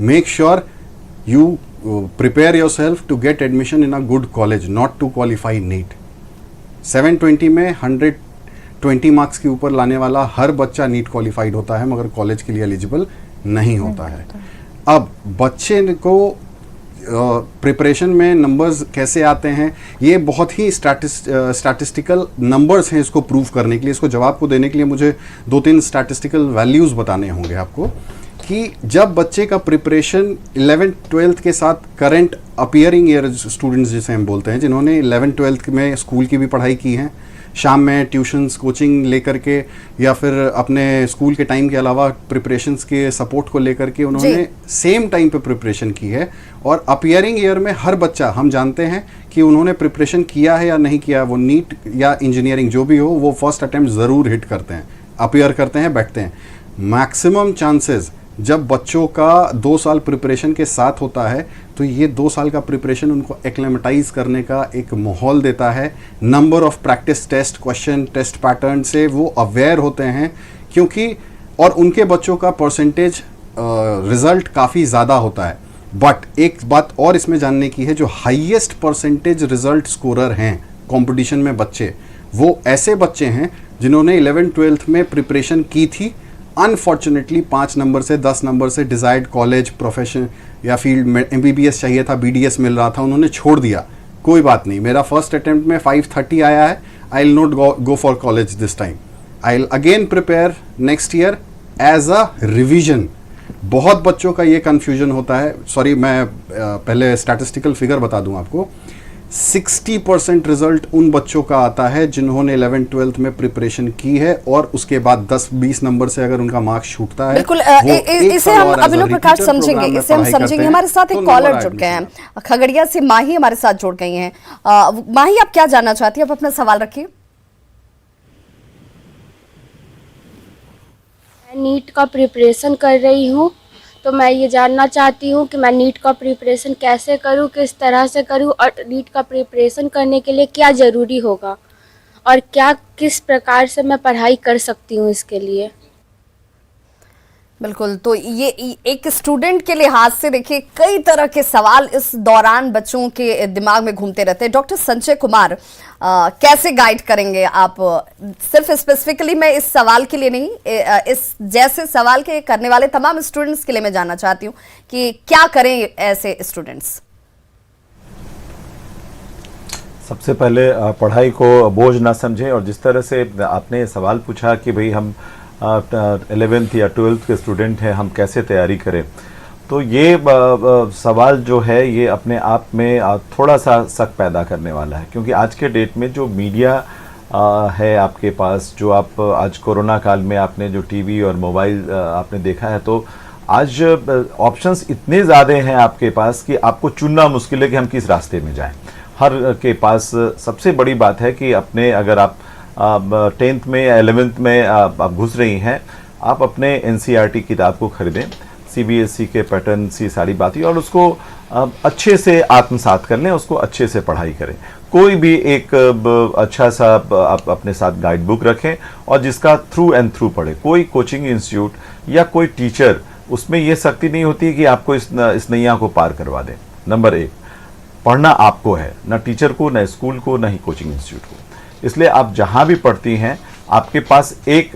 Make sure you prepare yourself to get admission in a good college, not to qualify NEET. 720 में 120 मार्क्स के ऊपर लाने वाला हर बच्चा नीट क्वालिफाइड होता है, मगर कॉलेज के लिए एलिजिबल नहीं होता है। अब बच्चे को प्रिपरेशन में नंबर्स कैसे आते हैं, ये बहुत ही स्टैटिस्टिकल नंबर्स हैं इसको प्रूव करने के लिए। इसको जवाब को देने के लिए मुझे 2-3 स्टैटिस्टिकल वैल्यूज़ बताने होंगे आपको, कि जब बच्चे का प्रिपरेशन 11th-12th के साथ करंट अपीयरिंग ईयर स्टूडेंट्स जिसे हम बोलते हैं, जिन्होंने 11th-12th में स्कूल की भी पढ़ाई की है, शाम में ट्यूशन्स कोचिंग लेकर के या फिर अपने स्कूल के टाइम के अलावा प्रिपरेशंस के सपोर्ट को लेकर के उन्होंने सेम टाइम पे प्रिपरेशन की है, और अपीयरिंग ईयर में हर बच्चा हम जानते हैं कि उन्होंने प्रिपरेशन किया है या नहीं किया, वो नीट या इंजीनियरिंग जो भी हो वो फर्स्ट अटैम्प्ट ज़रूर हिट करते हैं, अपीयर करते हैं, बैठते हैं। मैक्सिमम चांसेस जब बच्चों का 2 साल प्रिपरेशन के साथ होता है तो ये 2 साल का प्रिपरेशन उनको एक्लेमेटाइज करने का एक माहौल देता है। Number of practice test, question, test pattern से वो अवेयर होते हैं, क्योंकि और उनके बच्चों का परसेंटेज रिजल्ट काफ़ी ज़्यादा होता है। बट एक बात और इसमें जानने की है, जो हाईएस्ट परसेंटेज रिजल्ट स्कोरर हैं कंपटीशन में बच्चे, वो ऐसे बच्चे हैं जिन्होंने 11th-12th में प्रिपरेशन की थी, अनफॉर्चुनेटली 5 नंबर से 10 नंबर से डिजायर्ड कॉलेज, प्रोफेशन या फील्ड में MBBS चाहिए था, BDS मिल रहा था, उन्होंने छोड़ दिया। कोई बात नहीं, मेरा फर्स्ट अटेम्प्ट में 530 आया है, I will not go for college this time, I will again prepare next year as a revision. बहुत बच्चों का ये कन्फ्यूजन होता है, सॉरी मैं पहले स्टैटिस्टिकल फिगर बता दूं आपको, 60% रिजल्ट उन बच्चों का आता है जिन्होंने 11th-12th में प्रिपरेशन की है और उसके बाद 10-20 नंबर से अगर उनका मार्क्स छूटता है। बिल्कुल, इसे हम अभिनव प्रकाश समझेंगे, इसे हम समझेंगे। हमारे साथ एक कॉलर जुड़ गए हैं खगड़िया से, माही हमारे साथ जुड़ गई हैं। माही, आप क्या जानना चाहती हैं? आप अपना सवाल रखिए। मैं नीट का प्रिपरेशन कर रही हूँ, तो मैं ये जानना चाहती हूँ कि मैं नीट का प्रिपरेशन कैसे करूँ, किस तरह से करूँ, और नीट का प्रिपरेशन करने के लिए क्या ज़रूरी होगा और क्या किस प्रकार से मैं पढ़ाई कर सकती हूँ इसके लिए। बिल्कुल, तो ये एक स्टूडेंट के लिहाज से देखिए कई तरह के सवाल इस दौरान बच्चों के दिमाग में घूमते रहते हैं। डॉक्टर संजय कुमार, कैसे गाइड करेंगे आप? सिर्फ स्पेसिफिकली मैं इस सवाल के लिए नहीं, इस जैसे सवाल के करने वाले तमाम स्टूडेंट्स के लिए मैं जानना चाहती हूँ कि क्या करें ऐसे स्टूडेंट्स? सबसे पहले पढ़ाई को बोझ ना समझें, और जिस तरह से आपने सवाल पूछा कि भाई हम 11th या 12th के स्टूडेंट हैं, हम कैसे तैयारी करें, तो ये सवाल जो है ये अपने आप में थोड़ा सा शक पैदा करने वाला है, क्योंकि आज के डेट में जो मीडिया है आपके पास, जो आप आज कोरोना काल में आपने जो टीवी और मोबाइल आपने देखा है, तो आज ऑप्शंस इतने ज़्यादा हैं आपके पास कि आपको चुनना मुश्किल है कि हम किस रास्ते में जाएं। हर के पास सबसे बड़ी बात है कि अपने अगर आप 10th में या 11th में आप घुस रही हैं, आप अपने NCERT किताब को खरीदें, CBSE के पैटर्न सी सारी बातें, और उसको अच्छे से आत्मसात कर लें, उसको अच्छे से पढ़ाई करें। कोई भी एक अच्छा सा आप अपने साथ गाइड बुक रखें और जिसका थ्रू एंड थ्रू पढ़े। कोई कोचिंग इंस्टीट्यूट या कोई टीचर, उसमें ये शक्ति नहीं होती कि आपको इस नैया को पार करवा दें। नंबर 1, पढ़ना आपको है, ना टीचर को, ना स्कूल को, ना ही कोचिंग इंस्टीट्यूट को। इसलिए आप जहाँ भी पढ़ती हैं, आपके पास एक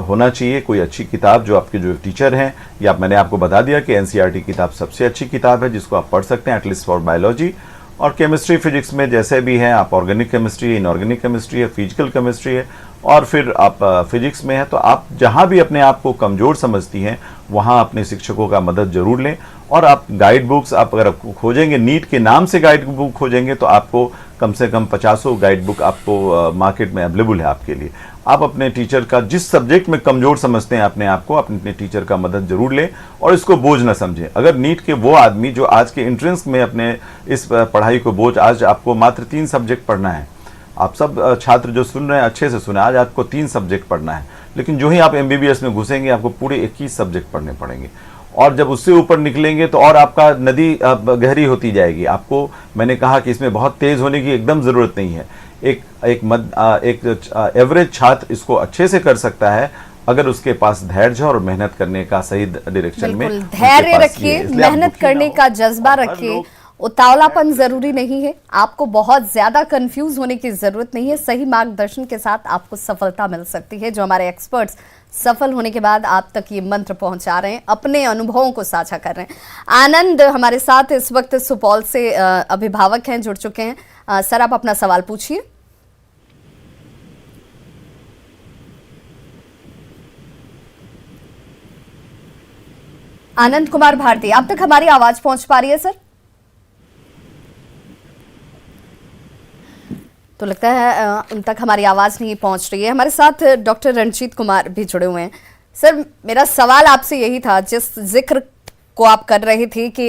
होना चाहिए कोई अच्छी किताब, जो आपके जो टीचर हैं, या मैंने आपको बता दिया कि NCERT किताब सबसे अच्छी किताब है जिसको आप पढ़ सकते हैं, एटलीस्ट फॉर बायोलॉजी। और केमिस्ट्री फिजिक्स में जैसे भी हैं आप, ऑर्गेनिक केमिस्ट्री है, इनऑर्गेनिक केमिस्ट्री है, फिजिकल केमिस्ट्री है, और फिर आप फिजिक्स में है, तो आप जहाँ भी अपने आप को कमज़ोर समझती हैं वहाँ अपने शिक्षकों का मदद जरूर लें। और आप गाइड बुक्स आप अगर खोजेंगे, नीट के नाम से गाइड बुक खोजेंगे, तो आपको कम से कम 50 गाइड बुक आपको मार्केट में अवेलेबल है आपके लिए। आप अपने टीचर का, जिस सब्जेक्ट में कमज़ोर समझते हैं अपने आप को, अपने टीचर का मदद जरूर लें और इसको बोझ ना समझें। अगर नीट के वो आदमी जो आज के एंट्रेंस में अपने इस पढ़ाई को बोझ, आज आपको मात्र 3 सब्जेक्ट पढ़ना है, आप सब छात्र जो सुन रहे हैं अच्छे से सुने, आज आपको 3 सब्जेक्ट पढ़ना है, लेकिन जो ही आप MBBS में घुसेंगे आपको पूरे 21 सब्जेक्ट पढ़ने पड़ेंगे, और जब उससे ऊपर निकलेंगे तो और आपका नदी गहरी होती जाएगी। आपको मैंने कहा कि इसमें बहुत तेज होने की एकदम ज़रूरत नहीं है। एक एवरेज छात्र इसको अच्छे से कर सकता है अगर उसके पास धैर्य और मेहनत करने का सही डायरेक्शन में धैर्य रखिए, मेहनत करने का जज्बा रखिए, उतावलापन जरूरी नहीं है, आपको बहुत ज्यादा कंफ्यूज होने की जरूरत नहीं है। सही मार्गदर्शन के साथ आपको सफलता मिल सकती है, जो हमारे एक्सपर्ट्स सफल होने के बाद आप तक ये मंत्र पहुंचा रहे हैं, अपने अनुभवों को साझा कर रहे हैं। आनंद हमारे साथ इस वक्त सुपौल से अभिभावक हैं, जुड़ चुके हैं। सर, आप अपना सवाल पूछिए। आनंद कुमार भारती, आप तक हमारी आवाज पहुंच पा रही है सर? तो लगता है उन तक हमारी आवाज़ नहीं पहुंच रही है। हमारे साथ डॉक्टर रणजीत कुमार भी जुड़े हुए हैं। सर, मेरा सवाल आपसे यही था, जिस जिक्र को आप कर रहे थे कि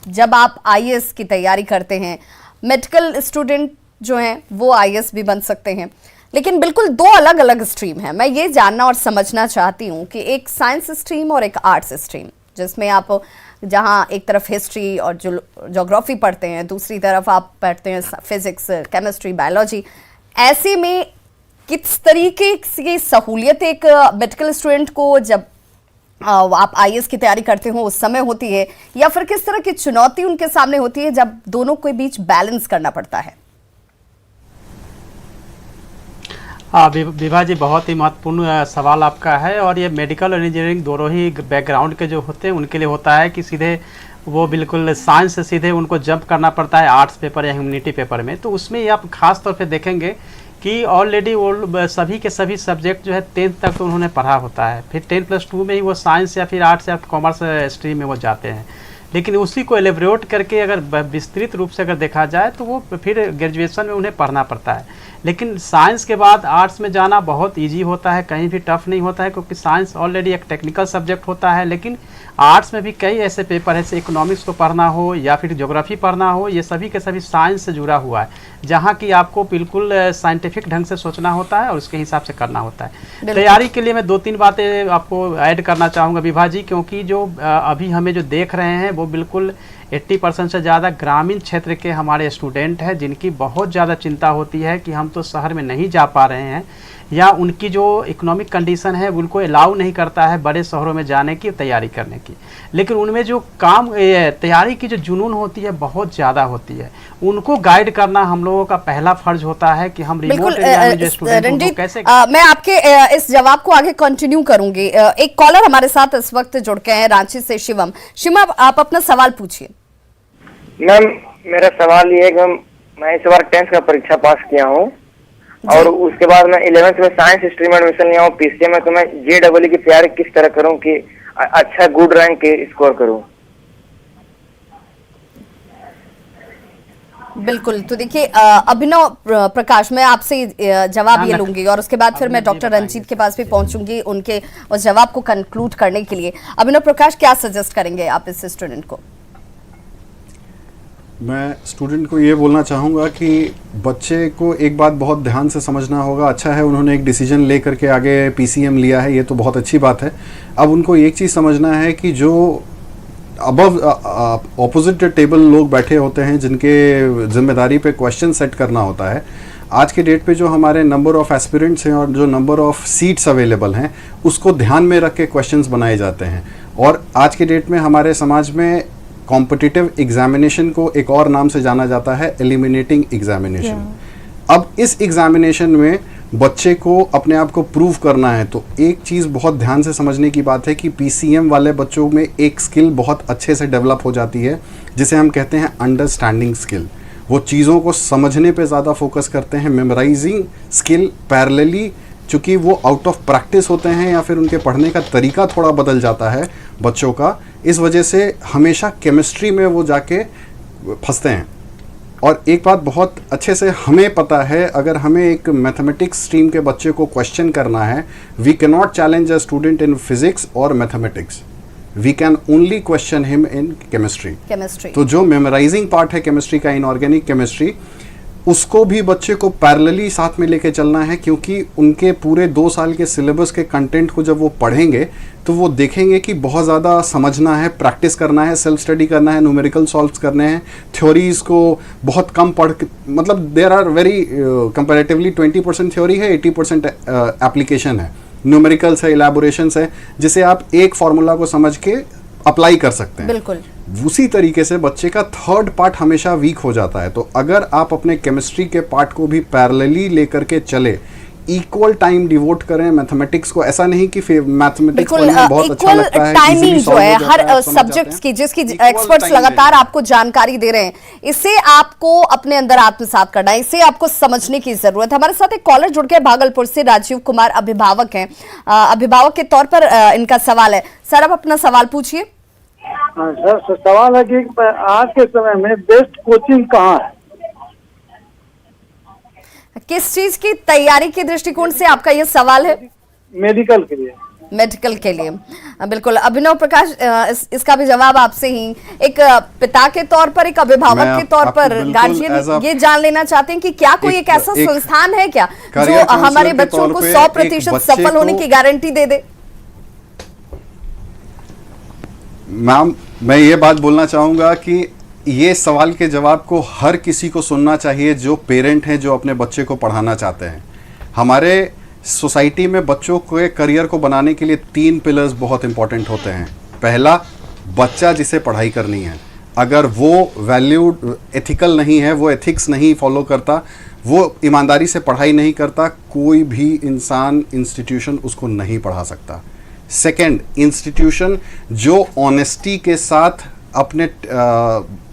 जब आप IAS की तैयारी करते हैं, मेडिकल स्टूडेंट जो हैं वो IAS भी बन सकते हैं, लेकिन बिल्कुल 2 अलग अलग स्ट्रीम है। मैं ये जानना और समझना चाहती हूँ कि एक साइंस स्ट्रीम और एक आर्ट्स स्ट्रीम, जिसमें आप जहाँ एक तरफ हिस्ट्री और ज्योग्राफी पढ़ते हैं, दूसरी तरफ आप पढ़ते हैं फिजिक्स, केमिस्ट्री, बायोलॉजी। ऐसे में किस तरीके की सहूलियत एक मेडिकल स्टूडेंट को जब आप आईएएस की तैयारी करते हो उस समय होती है, या फिर किस तरह की चुनौती उनके सामने होती है जब दोनों के बीच बैलेंस करना पड़ता है? विभा जी, बहुत ही महत्वपूर्ण सवाल आपका है। और ये मेडिकल और इंजीनियरिंग दोनों ही बैकग्राउंड के जो होते हैं उनके लिए होता है कि सीधे वो बिल्कुल साइंस से सीधे उनको जंप करना पड़ता है आर्ट्स पेपर या ह्यूमैनिटी पेपर में। तो उसमें ये आप खास तौर पे देखेंगे कि ऑलरेडी वो सभी के सभी सब्जेक्ट जो है 10th तक तो उन्होंने पढ़ा होता है, फिर 10+2 में ही वो साइंस या फिर आर्ट्स या कॉमर्स स्ट्रीम में वो जाते हैं। लेकिन उसी को एलेबोरेट करके अगर विस्तृत रूप से अगर देखा जाए तो वो फिर ग्रेजुएशन में उन्हें पढ़ना पड़ता है। लेकिन साइंस के बाद आर्ट्स में जाना बहुत इजी होता है, कहीं भी टफ नहीं होता है, क्योंकि साइंस ऑलरेडी एक टेक्निकल सब्जेक्ट होता है। लेकिन आर्ट्स में भी कई ऐसे पेपर हैं, जैसे इकोनॉमिक्स को पढ़ना हो या फिर ज्योग्राफी पढ़ना हो, ये सभी के सभी साइंस से जुड़ा हुआ है, जहाँ की आपको बिल्कुल साइंटिफिक ढंग से सोचना होता है और उसके हिसाब से करना होता है। तैयारी के लिए मैं 2-3 बातें आपको ऐड करना चाहूँगा विभा जी, क्योंकि जो अभी हमें जो देख रहे हैं वो बिल्कुल 80% से ज़्यादा ग्रामीण क्षेत्र के हमारे स्टूडेंट हैं, जिनकी बहुत ज़्यादा चिंता होती है कि हम तो शहर में नहीं जा पा रहे हैं, या उनकी जो इकोनॉमिक कंडीशन है उनको अलाउ नहीं करता है बड़े शहरों में जाने की, तैयारी करने की। लेकिन उनमें जो तैयारी की जो जुनून होती है बहुत ज़्यादा होती है, उनको गाइड करना हम लोगों का पहला फर्ज होता है कि हम रिमोट एरिया में जो स्टूडेंट उनको कैसे। मैं आपके इस जवाब को आगे कंटिन्यू करूंगी। एक कॉलर हमारे साथ इस वक्त जुड़ के हैं रांची से, शिवम। शिवम, आप अपना सवाल पूछिए। मैम, मेरा सवाल ये है कि मैं इस बार 10th का परीक्षा पास किया हूँ और उसके बाद मैं 11th में साइंस स्ट्रीम में एडमिशन लिया हूँ पीसीएम में, तो मैं JEE की तैयारी किस तरह करूँ कि अच्छा गुड रैंक स्कोर करूँ? बिल्कुल, तो देखिए अभिनव प्रकाश, मैं आपसे जवाब ये लूंगी और उसके बाद फिर मैं डॉक्टर रंजीत के पास भी पहुंचूंगी उनके उस जवाब को कंक्लूड करने के लिए। अभिनव प्रकाश, क्या सजेस्ट करेंगे आप इस स्टूडेंट को? मैं स्टूडेंट को ये बोलना चाहूँगा कि बच्चे को एक बात बहुत ध्यान से समझना होगा। अच्छा है उन्होंने एक डिसीजन ले करके आगे पीसीएम लिया है, ये तो बहुत अच्छी बात है। अब उनको एक चीज़ समझना है कि जो अबव ऑपोजिट टेबल लोग बैठे होते हैं जिनके जिम्मेदारी पे क्वेश्चन सेट करना होता है, आज के डेट पे जो हमारे नंबर ऑफ़ एस्पिरेंट्स हैं और जो नंबर ऑफ़ सीट्स अवेलेबल हैं उसको ध्यान में रख के क्वेश्चंस बनाए जाते हैं। और आज के डेट में हमारे समाज में कॉम्पिटिटिव एग्जामिनेशन को एक और नाम से जाना जाता है एलिमिनेटिंग एग्जामिनेशन। अब इस एग्जामिनेशन में बच्चे को अपने आप को प्रूव करना है, तो एक चीज़ बहुत ध्यान से समझने की बात है कि पीसीएम वाले बच्चों में एक स्किल बहुत अच्छे से डेवलप हो जाती है जिसे हम कहते हैं अंडरस्टैंडिंग स्किल। वो चीज़ों को समझने पे ज़्यादा फोकस करते हैं। मेमोराइजिंग स्किल पैरेलली, चूँकि वो आउट ऑफ प्रैक्टिस होते हैं या फिर उनके पढ़ने का तरीका थोड़ा बदल जाता है बच्चों का, इस वजह से हमेशा केमिस्ट्री में वो जाके फंसते हैं। और एक बात बहुत अच्छे से हमें पता है, अगर हमें एक मैथमेटिक्स स्ट्रीम के बच्चे को क्वेश्चन करना है, we can not challenge a student in physics और mathematics, we can only question him in chemistry. तो जो मेमोराइजिंग पार्ट है केमिस्ट्री का, इनऑर्गेनिक केमिस्ट्री, उसको भी बच्चे को पैरेलली साथ में लेके चलना है, क्योंकि उनके पूरे 2 साल के सिलेबस के कंटेंट को जब वो पढ़ेंगे तो वो देखेंगे कि बहुत ज़्यादा समझना है, प्रैक्टिस करना है, सेल्फ स्टडी करना है, न्यूमेरिकल सॉल्व्स करने हैं, थ्योरीज को बहुत कम पढ़, मतलब there are very comparatively 20% theory है, 80% एप्लीकेशन है, न्यूमेरिकल्स है, इलैबोरेशंस है, जिसे आप एक फार्मूला को समझ के अप्लाई कर सकते हैं। बिल्कुल उसी तरीके से बच्चे का थर्ड पार्ट हमेशा वीक हो जाता है। तो अगर आप अपने केमिस्ट्री के पार्ट को भी पैरेलली लेकर के चले, इक्वल टाइम डिवोट करें मैथमेटिक्स को, ऐसा नहीं कि मैथमेटिक्स पढ़ना बहुत अच्छा लगता है, टाइमिंग जो है हर सब्जेक्ट्स की, जिसकी एक्सपर्ट्स लगातार आपको जानकारी दे रहे हैं, इसे आपको अपने अंदर आत्मसात करना है, इसे आपको समझने की जरूरत है। हमारे साथ एक कॉलर जुड़ गए भागलपुर से, राजीव कुमार अभिभावक हैं। अभिभावक के तौर पर इनका सवाल है। सर, आप अपना सवाल पूछिए। हाँ सर, सवाल है कि आज के समय में बेस्ट कोचिंग कहाँ है? किस चीज की तैयारी के दृष्टिकोण से आपका ये सवाल है? मेडिकल के लिए। मेडिकल के लिए, बिल्कुल। अभिनव प्रकाश, इसका भी जवाब आपसे ही, एक पिता के तौर पर, एक अभिभावक के तौर पर, गार्जियन ये जान लेना चाहते हैं कि क्या कोई एक ऐसा संस्थान है क्या जो हमारे बच्चों को 100% सफल होने की गारंटी दे दे? मैम, मैं ये बात बोलना चाहूँगा कि ये सवाल के जवाब को हर किसी को सुनना चाहिए जो पेरेंट हैं, जो अपने बच्चे को पढ़ाना चाहते हैं। हमारे सोसाइटी में बच्चों के करियर को बनाने के लिए 3 पिलर्स बहुत इंपॉर्टेंट होते हैं। पहला, बच्चा जिसे पढ़ाई करनी है, अगर वो वैल्यूड एथिकल नहीं है, वो एथिक्स नहीं फॉलो करता, वो ईमानदारी से पढ़ाई नहीं करता, कोई भी इंसान इंस्टीट्यूशन उसको नहीं पढ़ा सकता। सेकंड, इंस्टीट्यूशन जो ऑनेस्टी के साथ अपने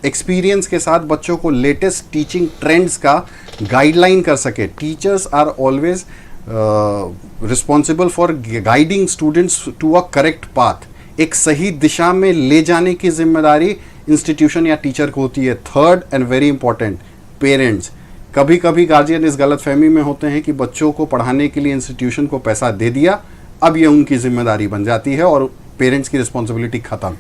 एक्सपीरियंस के साथ बच्चों को लेटेस्ट टीचिंग ट्रेंड्स का गाइडलाइन कर सके। Teachers are always responsible for guiding students to a correct path. एक सही दिशा में ले जाने की जिम्मेदारी इंस्टीट्यूशन या टीचर को होती है। Third and very important, parents. कभी कभी गार्जियन इस गलतफहमी में होते हैं कि बच्चों को पढ़ाने के लिए इंस्टीट्यूशन को पैसा दे दिया, अब ये उनकी जिम्मेदारी बन जाती है और पेरेंट्स की रिस्पॉन्सिबिलिटी खत्म।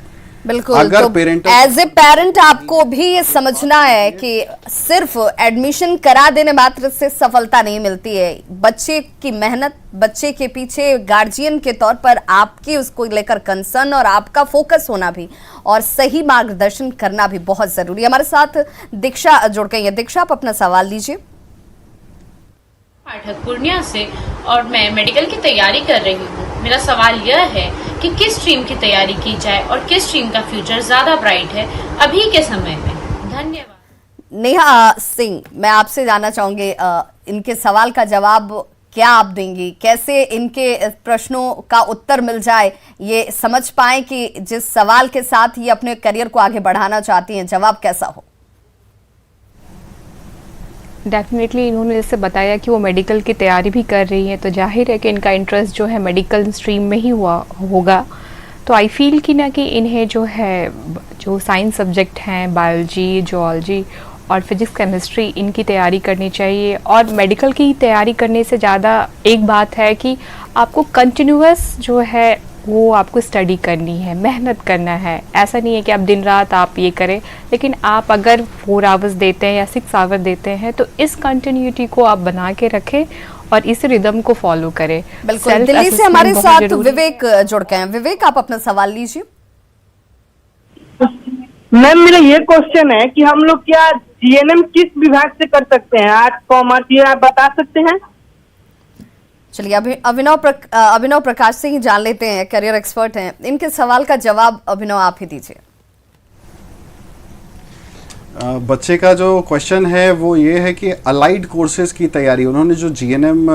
बिल्कुल। अगर तो एज ए पेरेंट आपको भी ये समझना है कि सिर्फ एडमिशन करा देने मात्र से सफलता नहीं मिलती है। बच्चे की मेहनत, बच्चे के पीछे गार्जियन के तौर पर आपकी उसको लेकर कंसर्न और आपका फोकस होना भी और सही मार्गदर्शन करना भी बहुत जरूरी है। हमारे साथ दीक्षा जुड़ गई है। दीक्षा, आप अपना सवाल लीजिए। पाठक पूर्णिया से और मैं मेडिकल की तैयारी कर रही हूँ। मेरा सवाल यह है कि किस स्ट्रीम की तैयारी की जाए और किस स्ट्रीम का फ्यूचर ज्यादा ब्राइट है अभी के समय में। धन्यवाद। नेहा सिंह, मैं आपसे जानना चाहूंगी इनके सवाल का जवाब क्या आप देंगी, कैसे इनके प्रश्नों का उत्तर मिल जाए, ये समझ पाए कि जिस सवाल के साथ ये अपने करियर को आगे बढ़ाना चाहती हैं जवाब कैसा हो। डेफिनेटली इन्होंने जैसे बताया कि वो मेडिकल की तैयारी भी कर रही हैं, तो जाहिर है कि इनका इंटरेस्ट जो है मेडिकल स्ट्रीम में ही होगा। तो आई फील कि ना कि इन्हें जो है जो साइंस सब्जेक्ट हैं, बायोलॉजी, जूलॉजी और फिजिक्स, केमिस्ट्री, इनकी तैयारी करनी चाहिए। और मेडिकल की तैयारी करने से ज़्यादा एक बात है कि आपको कंटिन्यूअस जो है वो आपको स्टडी करनी है, मेहनत करना है। ऐसा नहीं है कि आप दिन रात आप ये करें, लेकिन आप अगर 4 आवर्स देते हैं या 6 आवर देते हैं तो इस कंटिन्यूटी को आप बना के रखें और इस रिदम को फॉलो करें। बिल्कुल। दिल्ली से हमारे साथ विवेक जुड़ गए हैं। विवेक, आप अपना सवाल लीजिए। मैम, मेरा ये क्वेश्चन है कि हम लोग क्या जीएनएम किस विभाग से कर सकते हैं, आर्ट, कॉमर्स, ये आप बता सकते हैं? चलिए अभिनव प्रकाश से ही जान लेते हैं, करियर एक्सपर्ट हैं। इनके सवाल का जवाब अभिनव आप ही दीजिए। बच्चे का जो क्वेश्चन है वो ये है कि अलाइड कोर्सेज की तैयारी, उन्होंने जो जीएनएम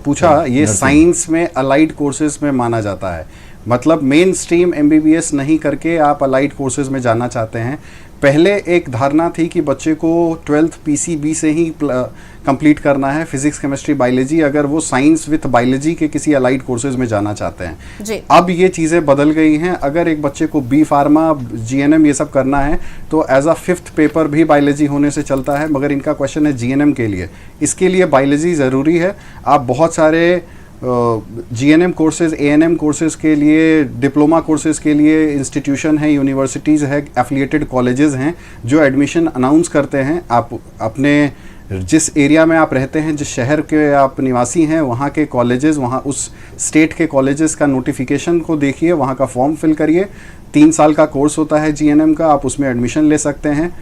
पूछा, ये साइंस में अलाइड कोर्सेज में माना जाता है। मतलब मेन स्ट्रीम एमबीबीएस नहीं करके आप अलाइड कोर्सेज में जाना चाहते हैं। पहले एक धारणा थी कि बच्चे को 12th पीसीबी से ही कंप्लीट करना है, फिजिक्स, केमिस्ट्री, बायोलॉजी, अगर वो साइंस विथ बायोलॉजी के किसी अलाइड कोर्सेज में जाना चाहते हैं जी। अब ये चीज़ें बदल गई हैं। अगर एक बच्चे को बी फार्मा, जीएनएम ये सब करना है तो एज अ 5th पेपर भी बायोलॉजी होने से चलता है। मगर इनका क्वेश्चन है जीएनएम के लिए, इसके लिए बायोलॉजी ज़रूरी है। आप बहुत सारे जीएनएम कोर्सेज, एएनएम कोर्सेज के लिए, डिप्लोमा कोर्सेज के लिए इंस्टीट्यूशन है, यूनिवर्सिटीज़ है, एफिलिएटेड कॉलेजेस हैं जो एडमिशन अनाउंस करते हैं। आप अपने जिस एरिया में आप रहते हैं, जिस शहर के आप निवासी हैं, वहाँ के कॉलेजेस, वहाँ उस स्टेट के कॉलेजेस का नोटिफिकेशन को देखिए, वहाँ का फॉर्म फिल करिए। 3 साल का कोर्स होता है जीएनएम का, आप उसमें एडमिशन ले सकते हैं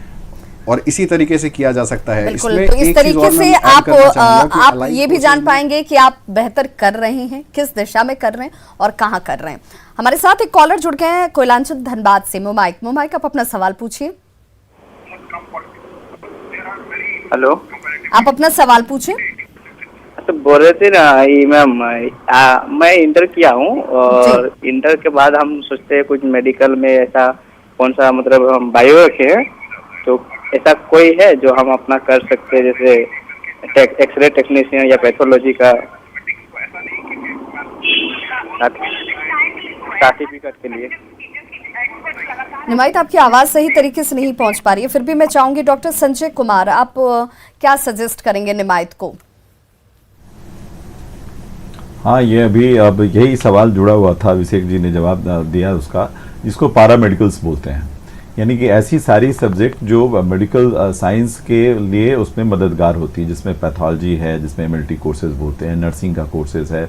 और इसी तरीके से किया जा सकता है। इसमें तो इस तरीके से आप ये भी जान पाएंगे कि आप बेहतर कर रहे हैं, किस दिशा में कर रहे हैं और कहां कर रहे हैं। हमारे साथ एक कॉलर जुड़ गए हैं कोयलांचल धनबाद से। मुमाइक, आप अपना सवाल पूछिए। हेलो, आप अपना सवाल पूछिए। तो बोल रहे थे ना मैम, मैं इंटर किया हूँ और इंटर के बाद हम सोचते हैं कुछ मेडिकल में ऐसा कौन सा, मतलब हम बायो रखे हैं, तो ऐसा कोई है जो हम अपना कर सकते हैं, जैसे एक्सरे टेक्नीशियन या पैथोलॉजी का सर्टिफिकेट के लिए? निमाइत, आपकी आवाज सही तरीके से नहीं पहुंच पा रही है, फिर भी मैं चाहूंगी डॉक्टर संजय कुमार, आप क्या सजेस्ट करेंगे निमाइत को? हाँ, ये अभी अब यही सवाल जुड़ा हुआ था, अभिषेक जी ने जवाब दिया उसका, जिसको पैरामेडिकल्स बोलते हैं। यानी कि ऐसी सारी सब्जेक्ट जो मेडिकल साइंस के लिए उसमें मददगार होती है, जिसमें पैथोलॉजी है, जिसमें मल्टी कोर्सेज बोलते हैं, नर्सिंग का कोर्सेज है,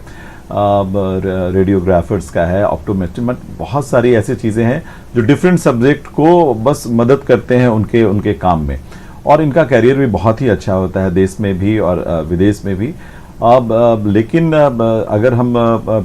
रेडियोग्राफर्स का है, ऑप्टोमेट्रिक, बहुत सारी ऐसी चीज़ें हैं जो डिफरेंट सब्जेक्ट को बस मदद करते हैं उनके काम में। और इनका करियर भी बहुत ही अच्छा होता है, देश में भी और विदेश में भी। लेकिन अगर हम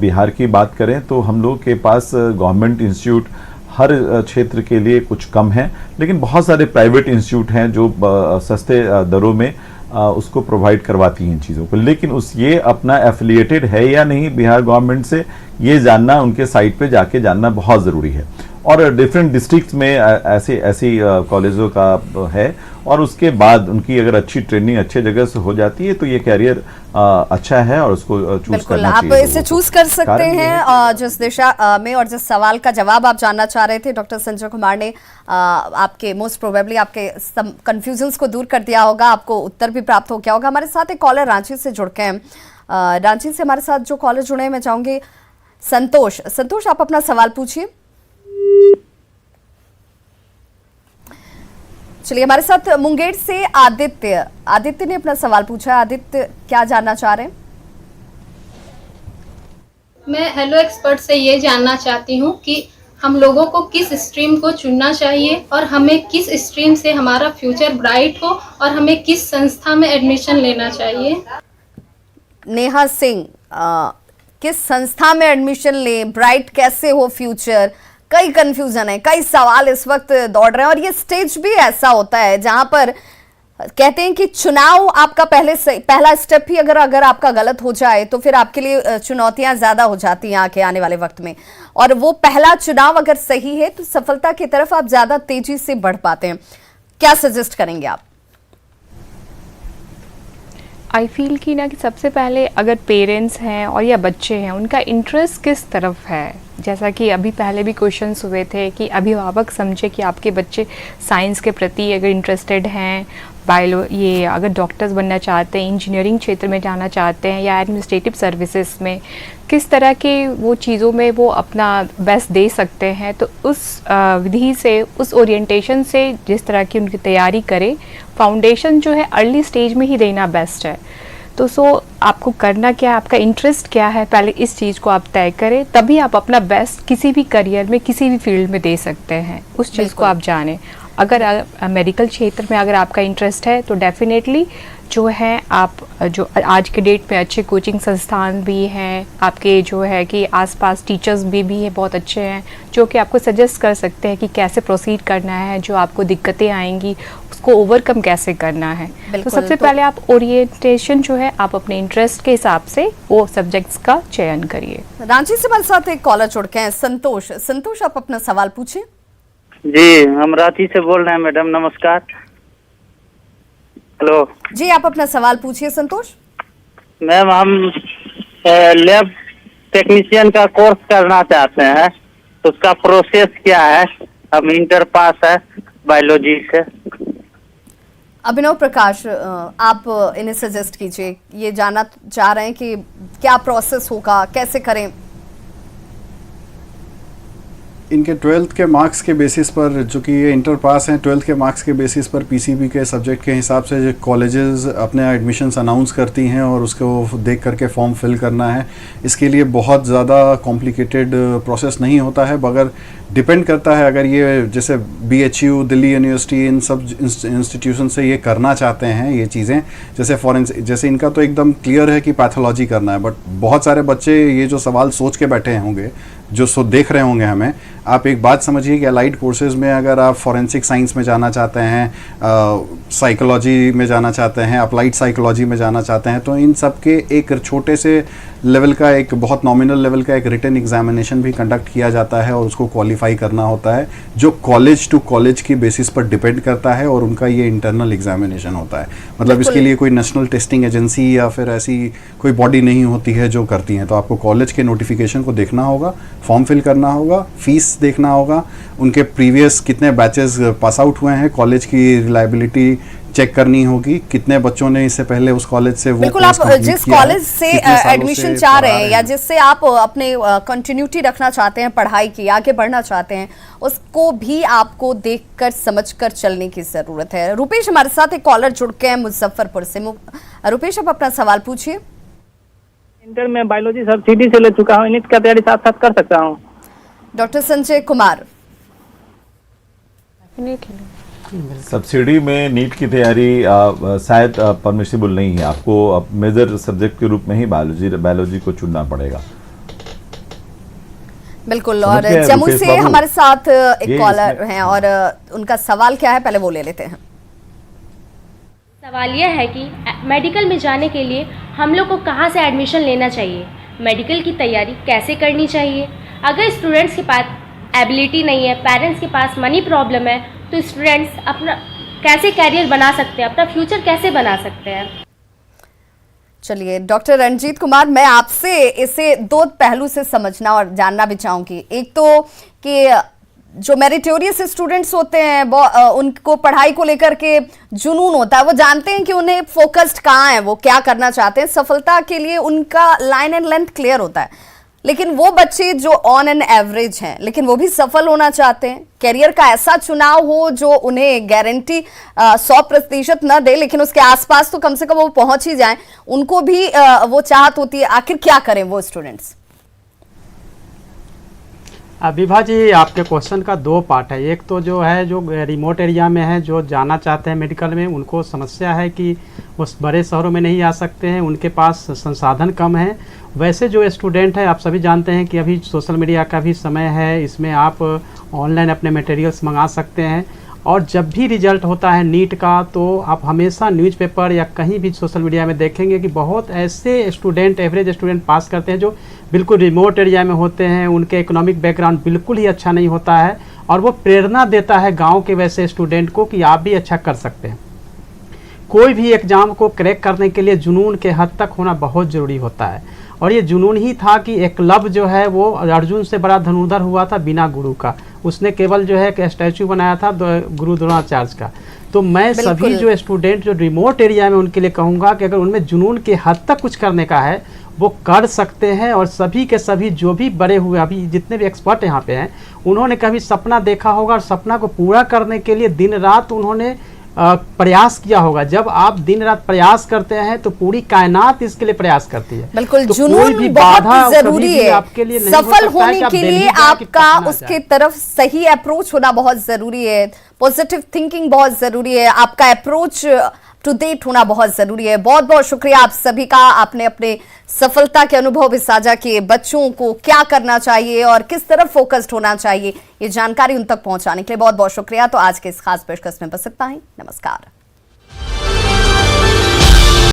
बिहार की बात करें तो हम लोग के पास गवर्नमेंट इंस्टीट्यूट हर क्षेत्र के लिए कुछ कम है, लेकिन बहुत सारे प्राइवेट इंस्टीट्यूट हैं जो सस्ते दरों में उसको प्रोवाइड करवाती हैं इन चीज़ों को। लेकिन ये अपना एफिलिएटेड है या नहीं बिहार गवर्नमेंट से, ये जानना, उनके साइट पे जाके जानना बहुत ज़रूरी है। और डिफरेंट डिस्ट्रिक्ट्स में ऐसी कॉलेजों का है, और उसके बाद उनकी अगर अच्छी ट्रेनिंग अच्छे जगह से हो जाती है तो ये कैरियर अच्छा है और उसको चूज करना चाहिए। आप इसे चूज कर सकते हैं जिस दिशा में। और जिस सवाल का जवाब आप जानना चाह रहे थे, डॉक्टर संजय कुमार ने आपके मोस्ट प्रोबेबली आपके कंफ्यूजन्स को दूर कर दिया होगा, आपको उत्तर भी प्राप्त हो गया होगा। हमारे साथ एक कॉलर रांची से जुड़ के हैं। रांची से हमारे साथ जो कॉलर जुड़े हैं, मैं चाहूंगी संतोष। संतोष, आप अपना सवाल पूछिए। चलिए, हमारे साथ मुंगेर से आदित्य ने अपना सवाल पूछा। आदित्य, क्या जानना चाह रहे हैं? मैं हेलो एक्सपर्ट से ये जानना चाहती हूँ कि हम लोगों को किस स्ट्रीम को चुनना चाहिए और हमें किस स्ट्रीम से हमारा फ्यूचर ब्राइट हो और हमें किस संस्था में एडमिशन लेना चाहिए। नेहा सिंह, किस संस्था में एडमिशन लें, ब्राइट कैसे हो फ्यूचर, कई कंफ्यूजन है, कई सवाल इस वक्त दौड़ रहे हैं। और ये स्टेज भी ऐसा होता है जहां पर कहते हैं कि चुनाव आपका पहला स्टेप ही अगर आपका गलत हो जाए तो फिर आपके लिए चुनौतियां ज्यादा हो जाती हैं आगे आने वाले वक्त में। और वो पहला चुनाव अगर सही है तो सफलता की तरफ आप ज्यादा तेजी से बढ़ पाते हैं। क्या सजेस्ट करेंगे आप? आई फील कि सबसे पहले अगर पेरेंट्स हैं और या बच्चे हैं, उनका इंटरेस्ट किस तरफ है। जैसा कि अभी पहले भी क्वेश्चंस हुए थे कि अभिभावक समझे कि आपके बच्चे साइंस के प्रति अगर इंटरेस्टेड हैं, अगर डॉक्टर्स बनना चाहते हैं, इंजीनियरिंग क्षेत्र में जाना चाहते हैं या एडमिनिस्ट्रेटिव सर्विसेज में, किस तरह के वो चीज़ों में वो अपना बेस्ट दे सकते हैं। तो उस विधि से, उस ओरिएंटेशन से जिस तरह की उनकी तैयारी करें, फाउंडेशन जो है अर्ली स्टेज में ही देना बेस्ट है। तो आपको करना क्या है, आपका इंटरेस्ट क्या है, पहले इस चीज़ को आप तय करें, तभी आप अपना बेस्ट किसी भी करियर में, किसी भी फील्ड में दे सकते हैं। उस चीज़ को आप जानें। अगर मेडिकल क्षेत्र में अगर आपका इंटरेस्ट है तो डेफिनेटली जो है आप जो आज के डेट में अच्छे कोचिंग संस्थान भी हैं, आपके जो है कि आसपास टीचर्स भी हैं बहुत अच्छे हैं, जो कि आपको सजेस्ट कर सकते हैं कि कैसे प्रोसीड करना है, जो आपको दिक्कतें आएंगी उसको ओवरकम कैसे करना है। तो सबसे पहले आप ओरिएंटेशन जो है आप अपने इंटरेस्ट के हिसाब से वो सब्जेक्ट्स का चयन करिए। रांची से हमारे साथ एक कॉलर जुड़ के हैं, संतोष। संतोष, आप अपना सवाल पूछिए। जी, हम रांची से बोल रहे हैं मैडम, नमस्कार। हेलो जी, आप अपना सवाल पूछिए संतोष। मैम, हम लैब टेक्नीशियन का कोर्स करना चाहते हैं, तो उसका प्रोसेस क्या है? हम इंटर पास है बायोलॉजी से। अभिनव प्रकाश, आप इन्हें सजेस्ट कीजिए। ये जानना चाह रहे हैं कि क्या प्रोसेस होगा, कैसे करें। इनके 12th के मार्क्स के बेसिस पर, जो कि ये इंटर पास हैं, 12th के मार्क्स के बेसिस पर पीसीबी के सब्जेक्ट के हिसाब से जो कॉलेजेस अपने एडमिशन्स अनाउंस करती हैं और उसको देख करके फॉर्म फिल करना है। इसके लिए बहुत ज़्यादा कॉम्प्लिकेटेड प्रोसेस नहीं होता है, मगर डिपेंड करता है अगर ये जैसे BHU, दिल्ली यूनिवर्सिटी, इन सब इंस्टीट्यूशन से ये करना चाहते हैं ये चीज़ें, जैसे फॉरेंसिक, जैसे इनका तो एकदम क्लियर है कि पैथोलॉजी करना है, बट बहुत सारे बच्चे ये जो सवाल सोच के बैठे होंगे, जो देख रहे होंगे हमें, आप एक बात समझिए कि अलाइड कोर्सेज में अगर आप फॉरेंसिक साइंस में जाना चाहते हैं, साइकोलॉजी में जाना चाहते हैं, अप्लाइड साइकोलॉजी में जाना चाहते हैं, तो इन सब के एक छोटे से लेवल का, एक बहुत नॉमिनल लेवल का एक रिटन एग्जामिनेशन भी कंडक्ट किया जाता है और उसको क्वालिफाई करना होता है, जो कॉलेज टू कॉलेज की बेसिस पर डिपेंड करता है, और उनका ये इंटरनल एग्जामिनेशन होता है। मतलब इसके लिए कोई नेशनल टेस्टिंग एजेंसी या फिर ऐसी कोई बॉडी नहीं होती है जो करती हैं। तो आपको कॉलेज के नोटिफिकेशन को देखना होगा, फॉर्म फिल करना होगा, फीस देखना होगा, उनके प्रीवियस कितने बैचेस पास आउट हुए हैं, कॉलेज की रिलायबिलिटी चेक करनी होगी, कितने बच्चों ने इससे पहले उस कॉलेज से वो बिल्कुल, आप जिस कॉलेज से एडमिशन चाह रहे हैं या जिससे आप अपने कंटिन्यूटी रखना चाहते हैं पढ़ाई की, आगे बढ़ना चाहते हैं, उसको भी आपको देखकर समझकर चलने की जरूरत है। रुपेश हमारे साथ एक कॉलर जुड़ के हैं मुजफ्फरपुर से। रुपेश, आप अपना सवाल पूछिए। इंटर में बायोलॉजी सब्सिडी से ले चुका हूँ, नीट का तैयारी साथ साथ कर सकता हूँ। डॉक्टर संजय कुमार। सब्सिडी में नीट की तैयारी शायद परमिसिबल नहीं है। आपको मेजर सब्जेक्ट के रूप में ही बायोलॉजी को चुनना पड़ेगा। बिल्कुल। और जम्मू से हमारे साथ एक कॉलर हैं और उनका सवाल क्या है पहले वो ले लेते हैं। सवाल यह है कि मेडिकल में जाने के लिए हम लोग को कहाँ से एडमिशन लेना चाहिए, मेडिकल की तैयारी कैसे करनी चाहिए। अगर स्टूडेंट्स के पास एबिलिटी नहीं है, पेरेंट्स के पास मनी प्रॉब्लम है, तो स्टूडेंट्स अपना कैसे कैरियर बना सकते हैं, अपना फ्यूचर कैसे बना सकते हैं। चलिए डॉक्टर रणजीत कुमार, मैं आपसे इसे दो पहलू से समझना और जानना भी चाहूंगी। एक तो कि जो मेरिटोरियस स्टूडेंट्स होते हैं वो उनको पढ़ाई को लेकर के जुनून होता है, वो जानते हैं कि उन्हें फोकस्ड कहाँ है, वो क्या करना चाहते हैं, सफलता के लिए उनका लाइन एंड लेंथ क्लियर होता है। लेकिन वो बच्चे जो ऑन एन एवरेज हैं लेकिन वो भी सफल होना चाहते हैं, करियर का ऐसा चुनाव हो जो उन्हें गारंटी 100% न दे लेकिन उसके आसपास तो कम से कम वो पहुंच ही जाएं, उनको भी वो चाहत होती है। आखिर क्या करें वो स्टूडेंट्स? विभा जी, आपके क्वेश्चन का दो पार्ट है। एक तो जो है जो रिमोट एरिया में है, जो जाना चाहते हैं मेडिकल में, उनको समस्या है कि उस बड़े शहरों में नहीं आ सकते हैं, उनके पास संसाधन कम है। वैसे जो स्टूडेंट है, आप सभी जानते हैं कि अभी सोशल मीडिया का भी समय है, इसमें आप ऑनलाइन अपने मटेरियल्स मंगा सकते हैं। और जब भी रिजल्ट होता है नीट का, तो आप हमेशा न्यूज़पेपर या कहीं भी सोशल मीडिया में देखेंगे कि बहुत ऐसे स्टूडेंट, एवरेज स्टूडेंट पास करते हैं जो बिल्कुल रिमोट एरिया में होते हैं, उनके इकोनॉमिक बैकग्राउंड बिल्कुल ही अच्छा नहीं होता है, और वो प्रेरणा देता है गांव के वैसे स्टूडेंट को कि आप भी अच्छा कर सकते हैं। कोई भी एग्ज़ाम को क्रैक करने के लिए जुनून के हद तक होना बहुत ज़रूरी होता है, और ये जुनून ही था कि एकलव्य जो है वो अर्जुन से बड़ा धनुर्धर हुआ था बिना गुरु का। उसने केवल जो है एक स्टैचू बनाया था गुरु द्रोणाचार्य का। तो मैं सभी जो स्टूडेंट जो रिमोट एरिया में, उनके लिए कहूँगा कि अगर उनमें जुनून के हद तक कुछ करने का है वो कर सकते हैं। और सभी के सभी जो भी बड़े हुए, अभी जितने भी एक्सपर्ट यहाँ पे हैं, उन्होंने कभी सपना देखा होगा और सपना को पूरा करने के लिए दिन रात उन्होंने प्रयास किया होगा। जब आप दिन रात प्रयास करते हैं तो पूरी कायनात इसके लिए प्रयास करती है। बिल्कुल, तो जुनून भी बहुत जरूरी है आपके लिए नहीं सफल हो होने के लिए। आपका उसके तरफ सही अप्रोच होना बहुत जरूरी है, पॉजिटिव थिंकिंग बहुत जरूरी है, आपका अप्रोच टू डेट होना बहुत जरूरी है। बहुत बहुत शुक्रिया आप सभी का, आपने अपने सफलता के अनुभव भी साझा किए। बच्चों को क्या करना चाहिए और किस तरफ फोकस्ड होना चाहिए, ये जानकारी उन तक पहुंचाने के लिए बहुत बहुत शुक्रिया। तो आज के इस खास पेशकश में बस इतना ही। नमस्कार।